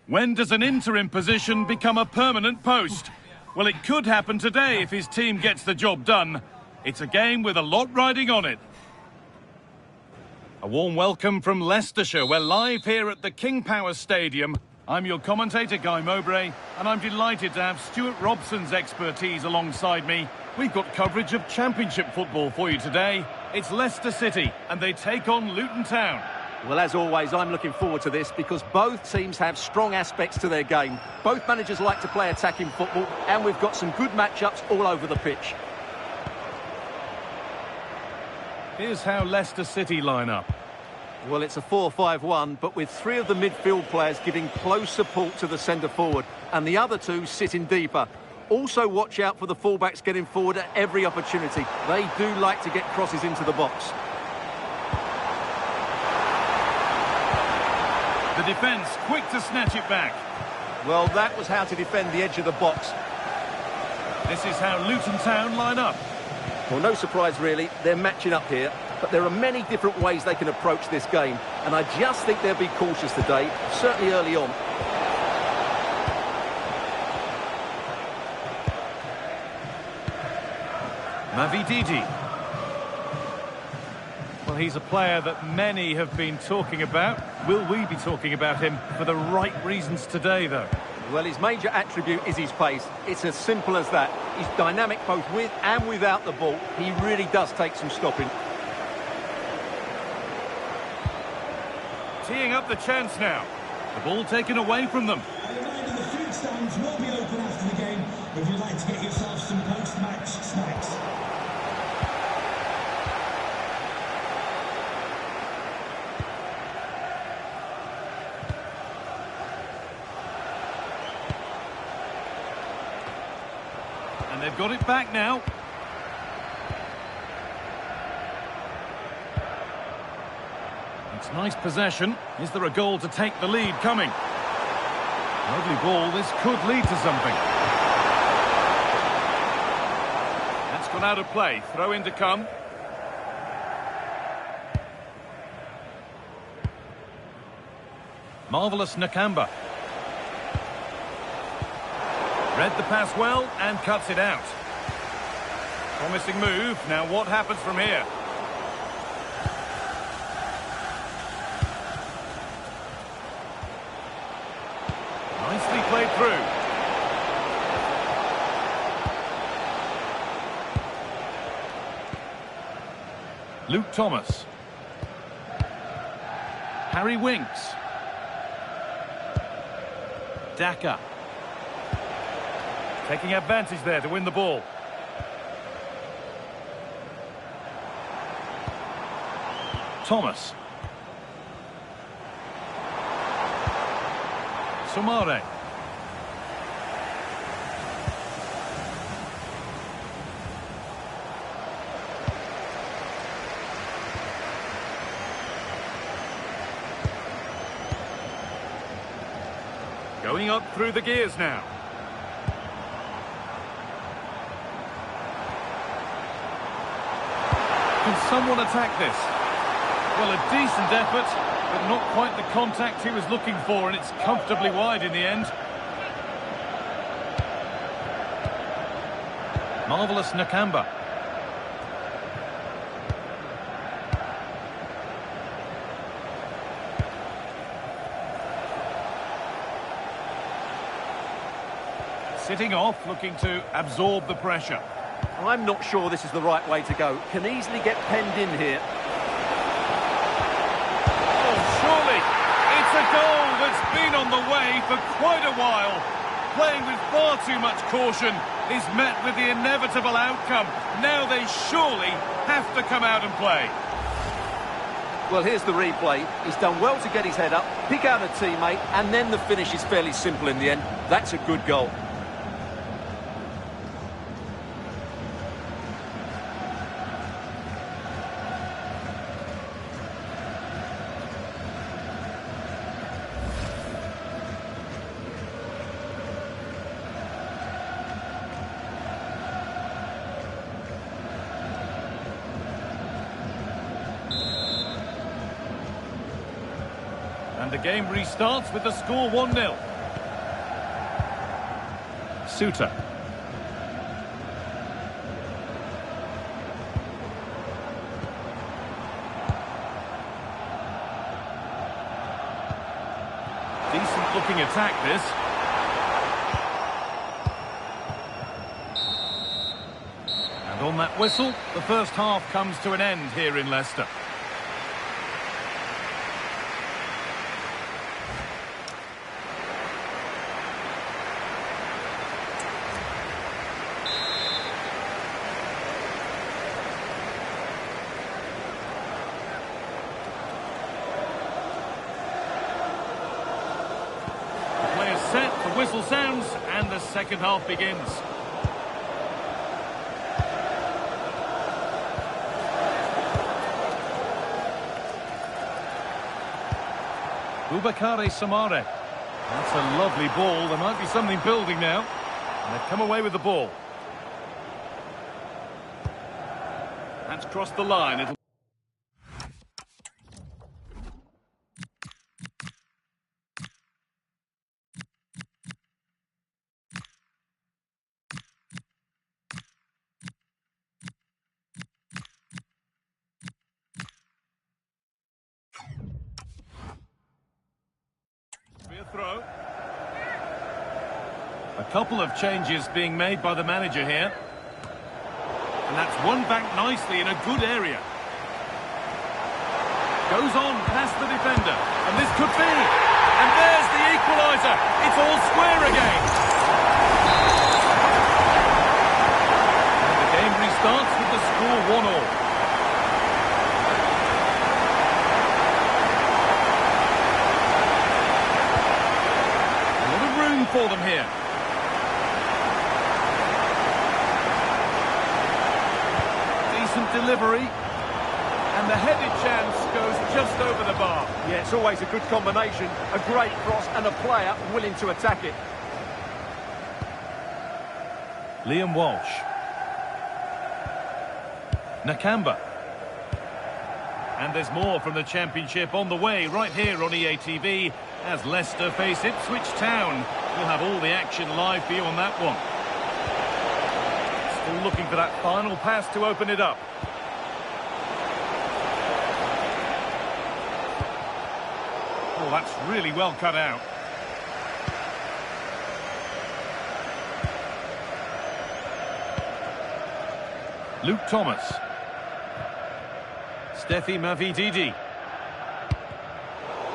When does an interim position become a permanent post? Well, it could happen today if his team gets the job done. It's a game with a lot riding on it. A warm welcome from Leicestershire. We're live here at the King Power Stadium. I'm your commentator, Guy Mowbray, and I'm delighted to have Stuart Robson's expertise alongside me. We've got coverage of Championship football for you today. It's Leicester City, and they take on Luton Town. Well, as always, I'm looking forward to this because both teams have strong aspects to their game. Both managers like to play attacking football, and we've got some good matchups all over the pitch. Here's how Leicester City line up. Well, it's a 4-5-1, but with three of the midfield players giving close support to the centre-forward, and the other two sitting deeper. Also watch out for the fullbacks getting forward at every opportunity. They do like to get crosses into the box. The defence quick to snatch it back. Well, that was how to defend the edge of the box. This is how Luton Town line up. Well, no surprise really, they're matching up here, but there are many different ways they can approach this game, and I just think they'll be cautious today, certainly early on. Mavididi. Well, he's a player that many have been talking about. Will we be talking about him for the right reasons today, though? Well, his major attribute is his pace. It's as simple as that. He's dynamic both with and without the ball. He really does take some stopping. Teeing up the chance now. The ball taken away from them. A reminder, the food stands will be open after the game if you'd like to get yourself some post-match snacks. And they've got it back now. It's nice possession. Is there a goal to take the lead coming? Lovely ball. This could lead to something. That's gone out of play. Throw in to come. Marvellous Nakamba. Read the pass well and cuts it out. Promising move. Now what happens from here? Nicely played through. Luke Thomas. Harry Winks. Daka. Taking advantage there to win the ball. Thomas. Soumare. Going up through the gears now. Can someone attack this? Well, a decent effort, but not quite the contact he was looking for, and it's comfortably wide in the end. Marvellous Nakamba. Sitting off, looking to absorb the pressure. I'm not sure this is the right way to go. Can easily get penned in here. Oh, surely it's a goal that's been on the way for quite a while. Playing with far too much caution is met with the inevitable outcome. Now they surely have to come out and play. Well, here's the replay. He's done well to get his head up, pick out a teammate, and then the finish is fairly simple in the end. That's a good goal. And the game restarts with the score 1-0. Suter. Decent looking attack this. And on that whistle, the first half comes to an end here in Leicester. Set, the whistle sounds, and the second half begins. Boubakary Soumaré. That's a lovely ball. There might be something building now. And they've come away with the ball. That's crossed the line. It'll throw. A couple of changes being made by the manager here. And that's won back nicely in a good area. Goes on past the defender. And this could be. And there's the equaliser. It's all square again. And the game restarts with the score 1-1. For them here. Decent delivery. And the headed chance goes just over the bar. Yeah, it's always a good combination. A great cross and a player willing to attack it. Liam Walsh. Nakamba. And there's more from the Championship on the way right here on EA TV as Leicester face Ipswich Town. We'll have all the action live for you on that one. Still looking for that final pass to open it up. Oh, that's really well cut out. Luke Thomas. Steffi Mavididi.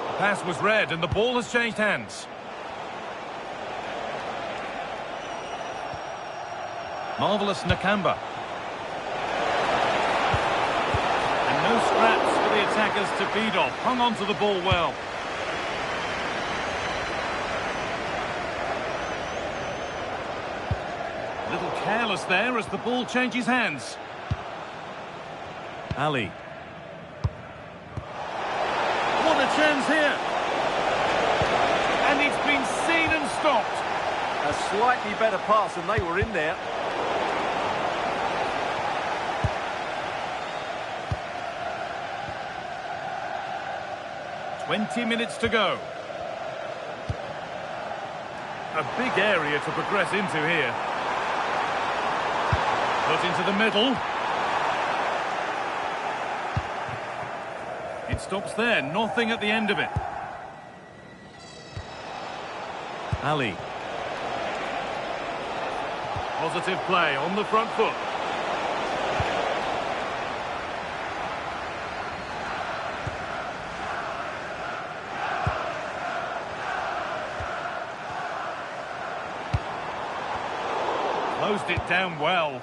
The pass was read and the ball has changed hands. Marvellous Nakamba. And no scraps for the attackers to feed off. Hung on to the ball well. A little careless there as the ball changes hands. Ali. What a chance here. And it's been seen and stopped. A slightly better pass and they were in there. 20 minutes to go. A big area to progress into here. Put into the middle. It stops there, nothing at the end of it. Ali. Positive play on the front foot. Closed it down well.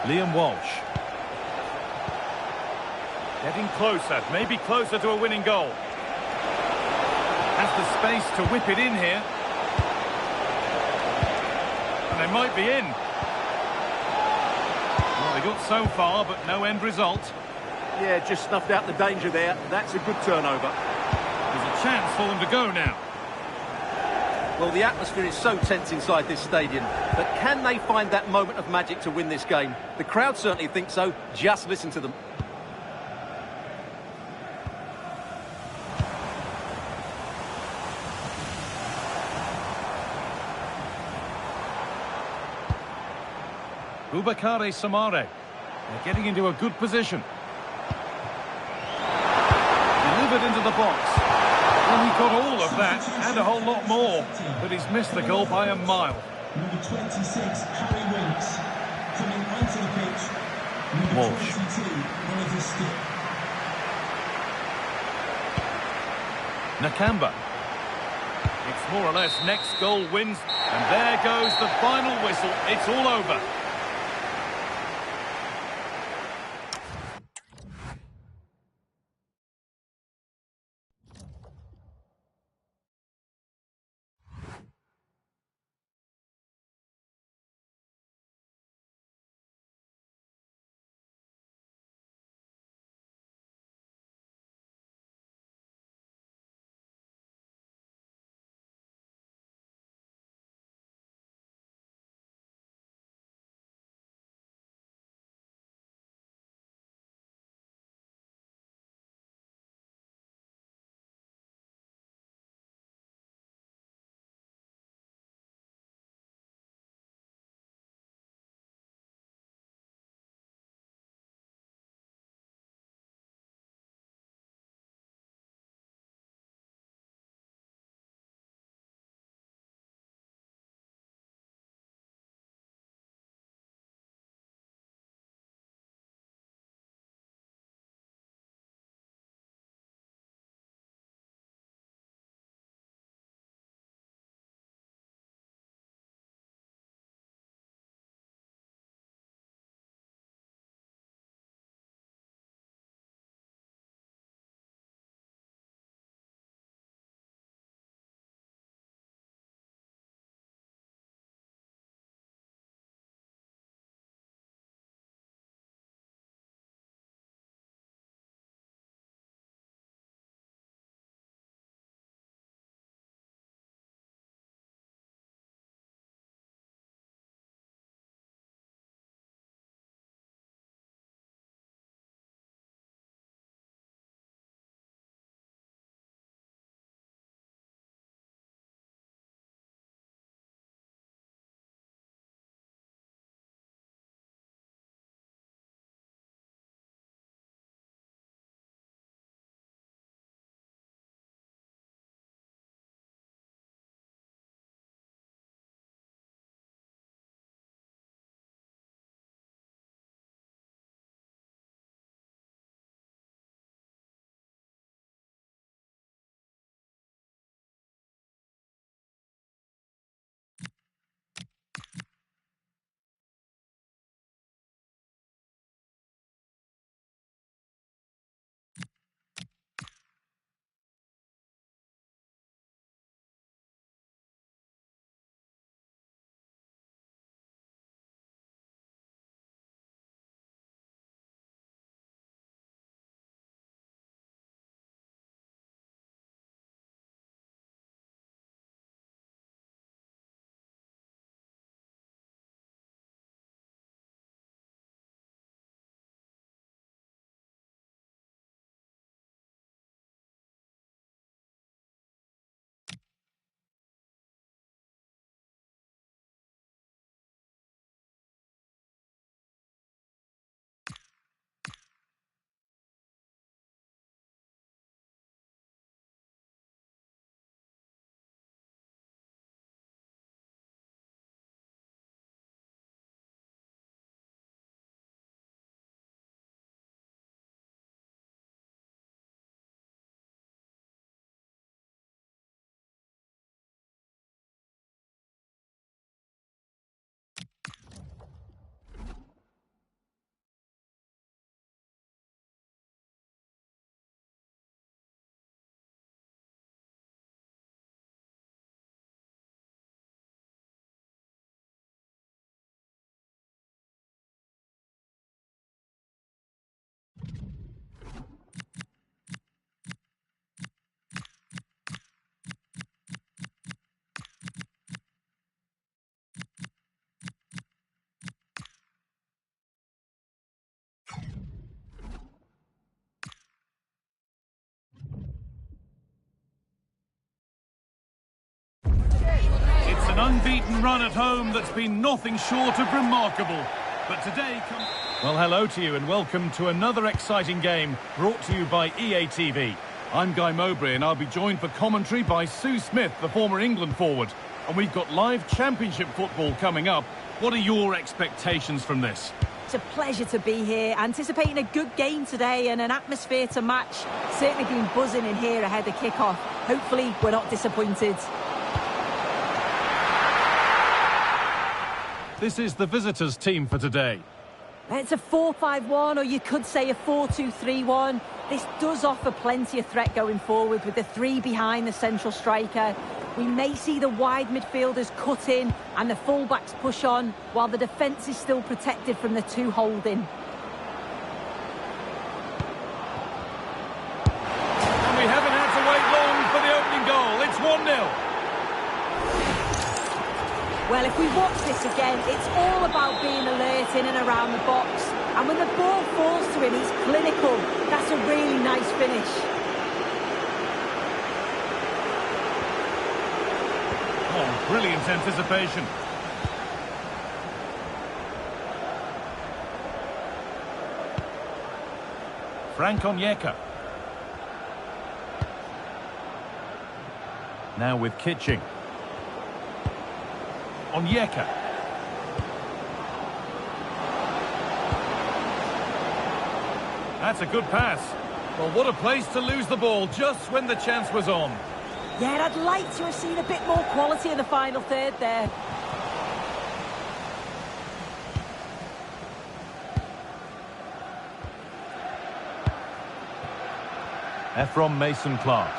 Liam Walsh. Getting closer, maybe closer to a winning goal. Has the space to whip it in here. And they might be in. Well, they got so far, but no end result. Yeah, just snuffed out the danger there. That's a good turnover. There's a chance for them to go now. Well, the atmosphere is so tense inside this stadium, but can they find that moment of magic to win this game? The crowd certainly think so. Just listen to them. Boubakary Samare. They're getting into a good position. Delivered into the box. Well, he got all of that and a whole lot more, but he's missed the goal by a mile. Number 26, Harry Winks, coming onto the pitch. Number Walsh. 22, Oliver Stick. Nakamba. It's more or less next goal wins, and there goes the final whistle. It's all over. An unbeaten run at home that's been nothing short of remarkable. But today... Well, hello to you and welcome to another exciting game brought to you by EA TV. I'm Guy Mowbray and I'll be joined for commentary by Sue Smith, the former England forward. And we've got live championship football coming up. What are your expectations from this? It's a pleasure to be here, anticipating a good game today and an atmosphere to match. Certainly been buzzing in here ahead of kick-off. Hopefully we're not disappointed. This is the visitors' team for today. It's a 4-5-1, or you could say a 4-2-3-1. This does offer plenty of threat going forward with the three behind the central striker. We may see the wide midfielders cut in and the fullbacks push on, while the defence is still protected from the two holding. And we haven't had to wait long for the opening goal. It's 1-0. Well, if we watch this again, it's all about being alert in and around the box. And when the ball falls to him, he's clinical. That's a really nice finish. Oh, brilliant anticipation. Frank Onyeka. Now with Kitching. Onyeka. That's a good pass. Well, what a place to lose the ball just when the chance was on. Yeah, I'd like to have seen a bit more quality in the final third there. Ephron Mason-Clark.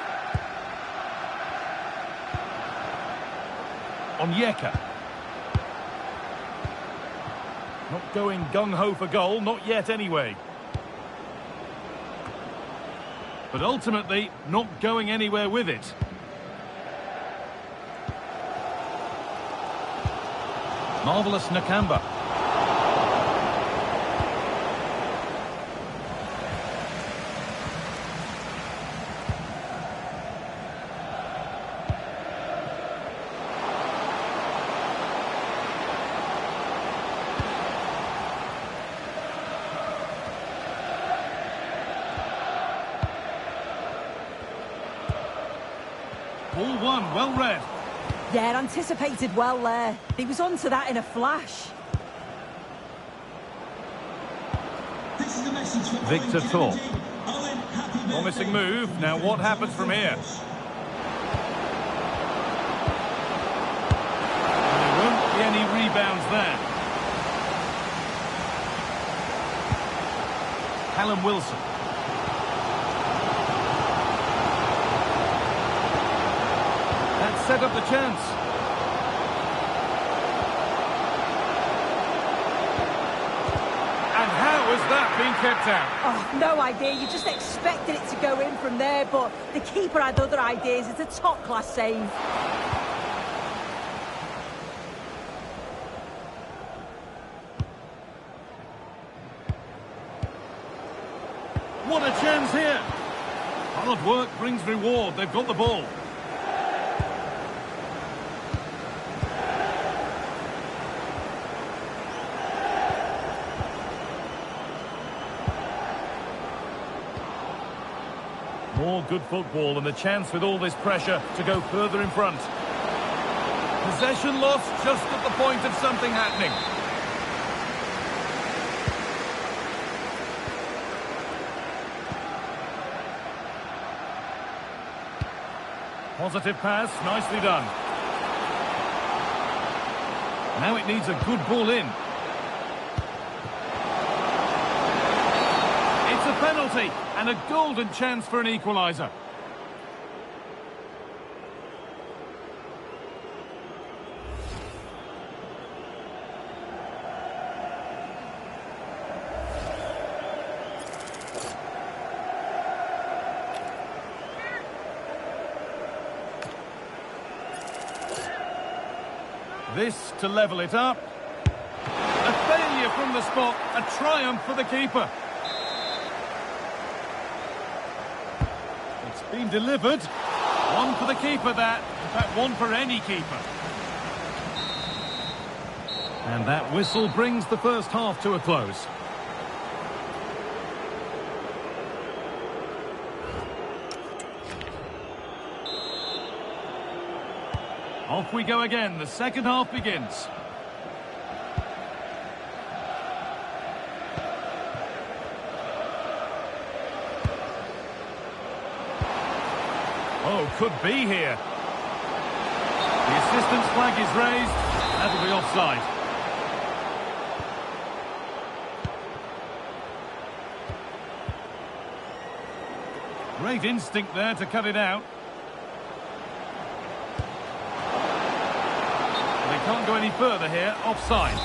Onyeka. Not going gung-ho for goal, not yet anyway. But ultimately, not going anywhere with it. Marvellous Nakamba. Ball one, well read. Yeah, anticipated well there. He was onto that in a flash. This is a message for Victor Owen Thorpe. Kennedy. Owen, happy birthday. Promising move. Now what happens from here? There won't be any rebounds there. Callum Wilson. That set up the chance. And how has that been kept out? Oh, no idea. You just expected it to go in from there, but the keeper had other ideas. It's a top-class save. What a chance here. Hard work brings reward. They've got the ball. More good football and the chance with all this pressure to go further in front. Possession lost just at the point of something happening. Positive pass, nicely done. Now it needs a good ball in. It's a penalty and a golden chance for an equaliser. This to level it up. A failure from the spot, a triumph for the keeper. It's been delivered. One for the keeper, that. In fact, one for any keeper. And that whistle brings the first half to a close. Off we go again. The second half begins. Oh, could be here. The assistant's flag is raised. That'll be offside. Great instinct there to cut it out. They can't go any further here. Offside.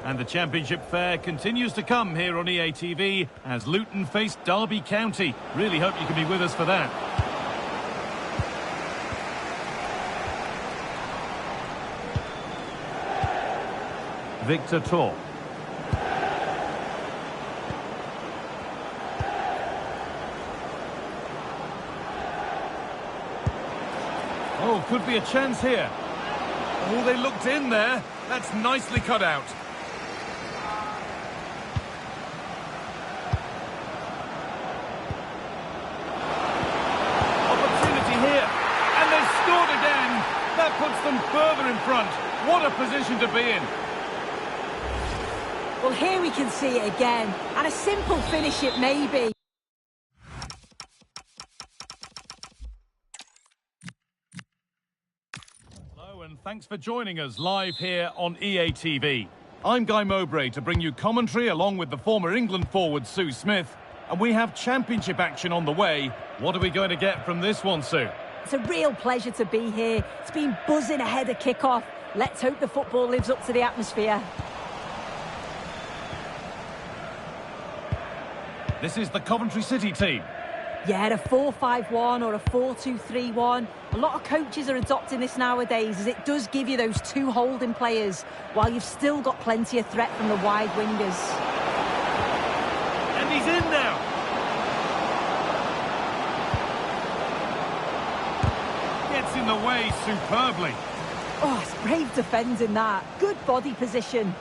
And the Championship fare continues to come here on EA TV as Luton face Derby County. Really hope you can be with us for that. Victor Torp. Oh, could be a chance here. Oh, they looked in there. That's nicely cut out. Opportunity here. And they've scored again. That puts them further in front. What a position to be in. Well, here we can see it again. And a simple finish it may be. And thanks for joining us live here on EA TV. I'm Guy Mowbray to bring you commentary along with the former England forward Sue Smith. And we have Championship action on the way. What are we going to get from this one, Sue? It's a real pleasure to be here. It's been buzzing ahead of kick-off. Let's hope the football lives up to the atmosphere. This is the Coventry City team. Yeah, a 4-5-1 or a 4-2-3-1. A lot of coaches are adopting this nowadays as it does give you those two holding players while you've still got plenty of threat from the wide wingers. And he's in now. Gets in the way superbly. Oh, it's brave defending that. Good body position.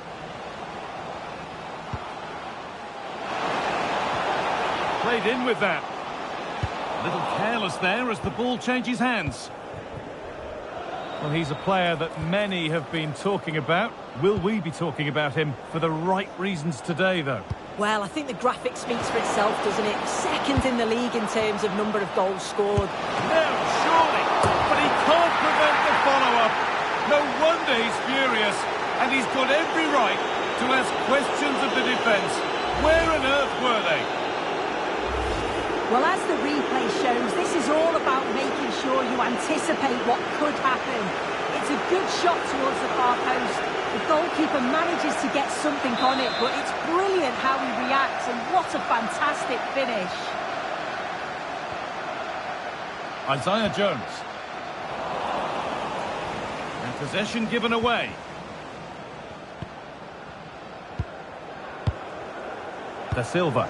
Played in with that. A little careless there as the ball changes hands. Well, he's a player that many have been talking about. Will we be talking about him for the right reasons today, though? Well, I think the graphic speaks for itself, doesn't it? Second in the league in terms of number of goals scored. No, surely. But he can't prevent the follow-up. No wonder he's furious. And he's got every right to ask questions of the defence. Where on earth were they? Well, as the replay shows, this is all about making sure you anticipate what could happen. It's a good shot towards the far post. The goalkeeper manages to get something on it, but it's brilliant how he reacts, and what a fantastic finish. Isaiah Jones. And possession given away. Da Silva.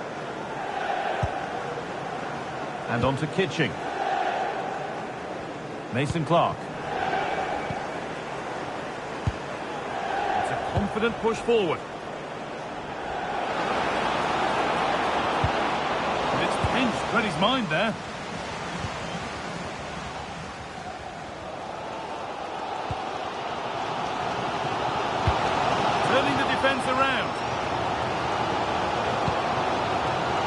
And on to Kitching. Mason Clark. It's a confident push forward. And it's pinched Freddie's mind there. Turning the defence around.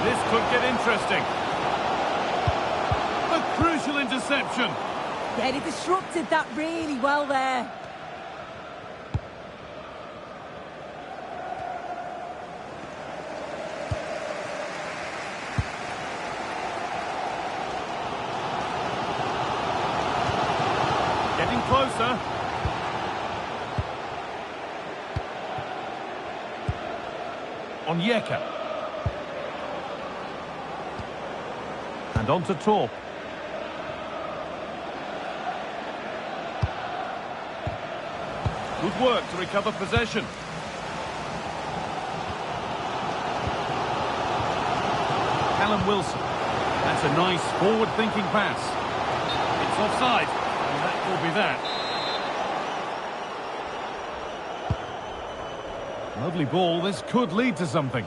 This could get interesting. Crucial interception. Yeah, he disrupted that really well there. Getting closer. Onyeka. And on to Torp. Good work to recover possession. Callum Wilson. That's a nice forward-thinking pass. It's offside. And that will be that. Lovely ball. This could lead to something.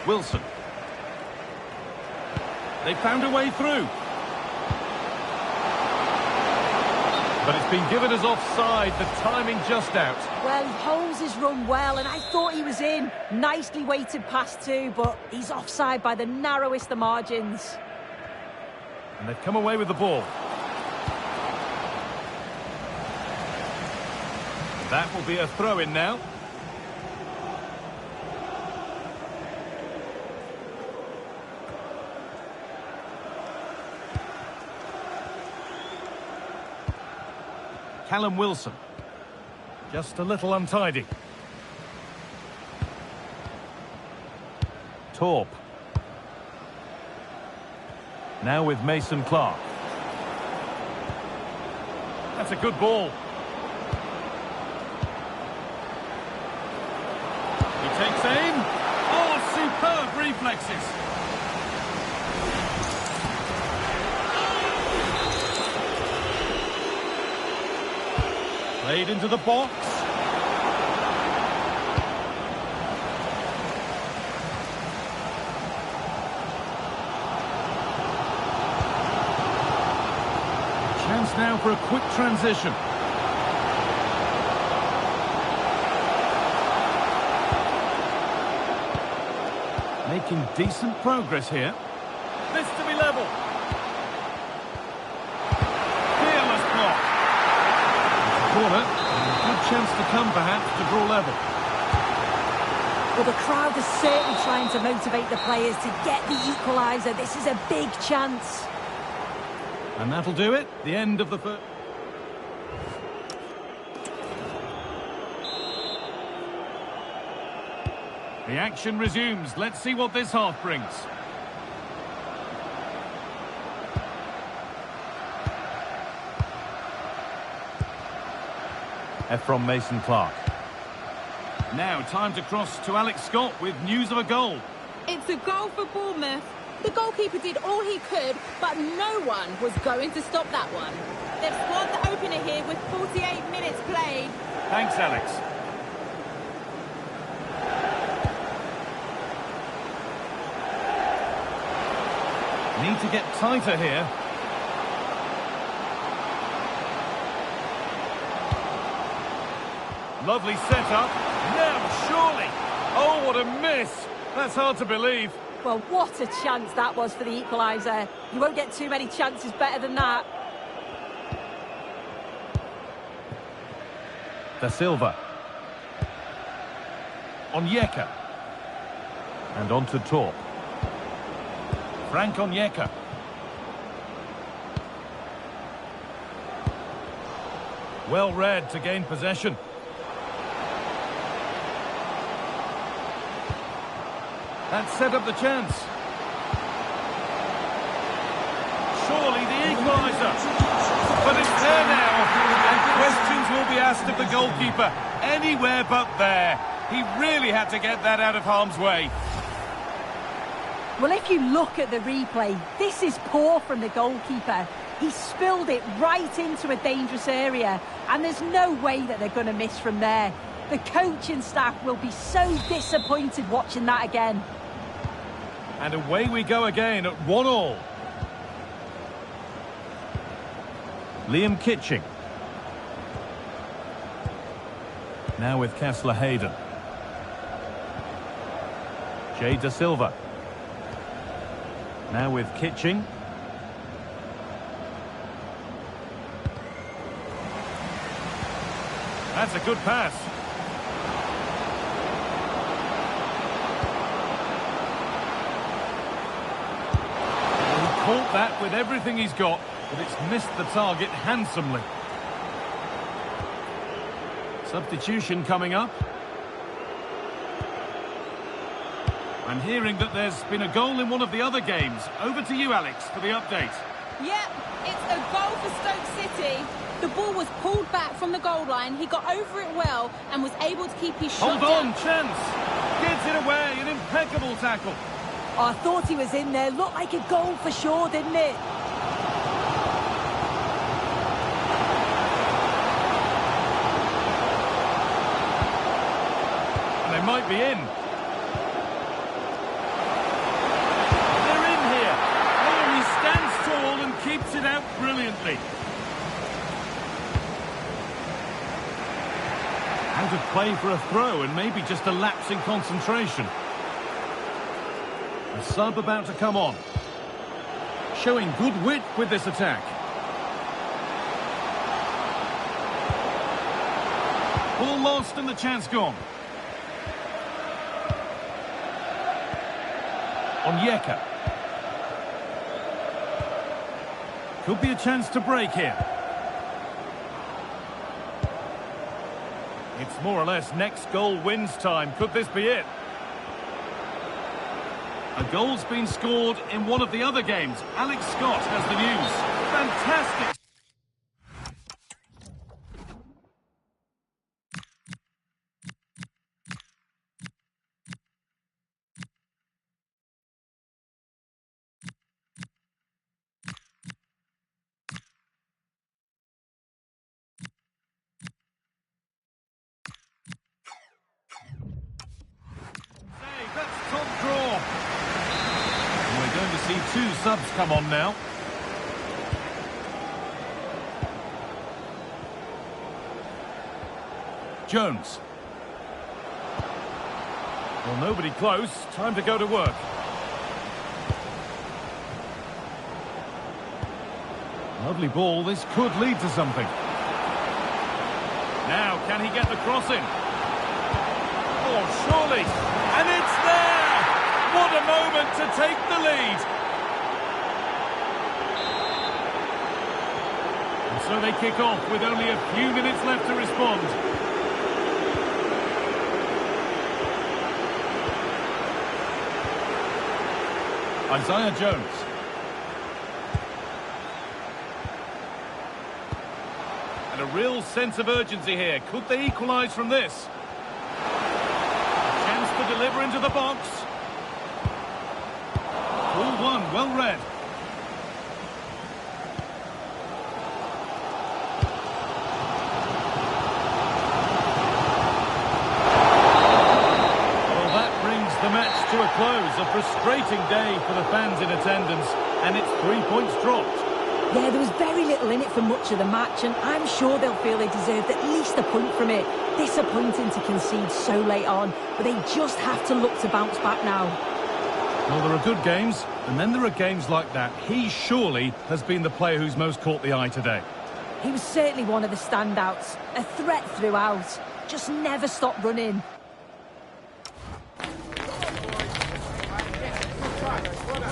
Wilson. They found a way through. But it's been given as offside, the timing just out. Well, he holds his run well, and I thought he was in. Nicely weighted pass too, but he's offside by the narrowest of margins. And they've come away with the ball. That will be a throw-in now. Callum Wilson. Just a little untidy. Torp. Now with Mason Clark. That's a good ball. He takes aim. Oh, superb reflexes. Played into the box. Chance now for a quick transition. Making decent progress here. This to be level. Fearless block. Corner. Good chance to come, perhaps, to draw level. Well, the crowd is certainly trying to motivate the players to get the equaliser. This is a big chance. And that'll do it. The end of the first. The action resumes. Let's see what this half brings. From Mason Clark. Now time to cross to Alex Scott with news of a goal. It's a goal for Bournemouth. The goalkeeper did all he could, but no one was going to stop that one. They've scored the opener here with 48 minutes played. Thanks, Alex. Need to get tighter here. Lovely setup. Now, surely. Oh, what a miss. That's hard to believe. Well, what a chance that was for the equaliser. You won't get too many chances better than that. Da Silva. Onyeka. And on to Torp. Frank Onyeka. Well read to gain possession. That set up the chance. Surely the equaliser. But it's there now. And questions will be asked of the goalkeeper. Anywhere but there. He really had to get that out of harm's way. Well, if you look at the replay, this is poor from the goalkeeper. He spilled it right into a dangerous area. And there's no way that they're going to miss from there. The coaching staff will be so disappointed watching that again. And away we go again at 1-1. Liam Kitching. Now with Kessler Hayden. Jay Da Silva. Now with Kitching. That's a good pass. Caught that with everything he's got, but it's missed the target handsomely. Substitution coming up. I'm hearing that there's been a goal in one of the other games. Over to you, Alex, for the update. Yep, it's a goal for Stoke City. The ball was pulled back from the goal line. He got over it well and was able to keep his shot Hold on, down. chance. Gets it away, an impeccable tackle. Oh, I thought he was in there. Looked like a goal for sure, didn't it? And they might be in. They're in here. Oh, he stands tall and keeps it out brilliantly. Out of play for a throw and maybe just a lapse in concentration. A sub about to come on. Showing good wit with this attack. Ball lost and the chance gone. Onyeka. Could be a chance to break here. It's more or less next goal wins time. Could this be it? A goal's been scored in one of the other games. Alex Scott has the news. Fantastic. That's top draw. And we're going to see two subs come on now. Jones. Well, nobody close. Time to go to work. Lovely ball. This could lead to something. Now, can he get the cross in? Oh, surely. And it's there! What a moment to take the lead. And so they kick off with only a few minutes left to respond. Isaiah Jones. And a real sense of urgency here. Could they equalise from this? To deliver into the box. Ball one, well read. Well, that brings the match to a close. A frustrating day for the fans in attendance, and it's 3 points dropped. Yeah, there was very little in it for much of the match, and I'm sure they'll feel they deserved at least a point from it. Disappointing to concede so late on, but they just have to look to bounce back now. Well, there are good games, and then there are games like that. He surely has been the player who's most caught the eye today. He was certainly one of the standouts. A threat throughout. Just never stopped running. Well,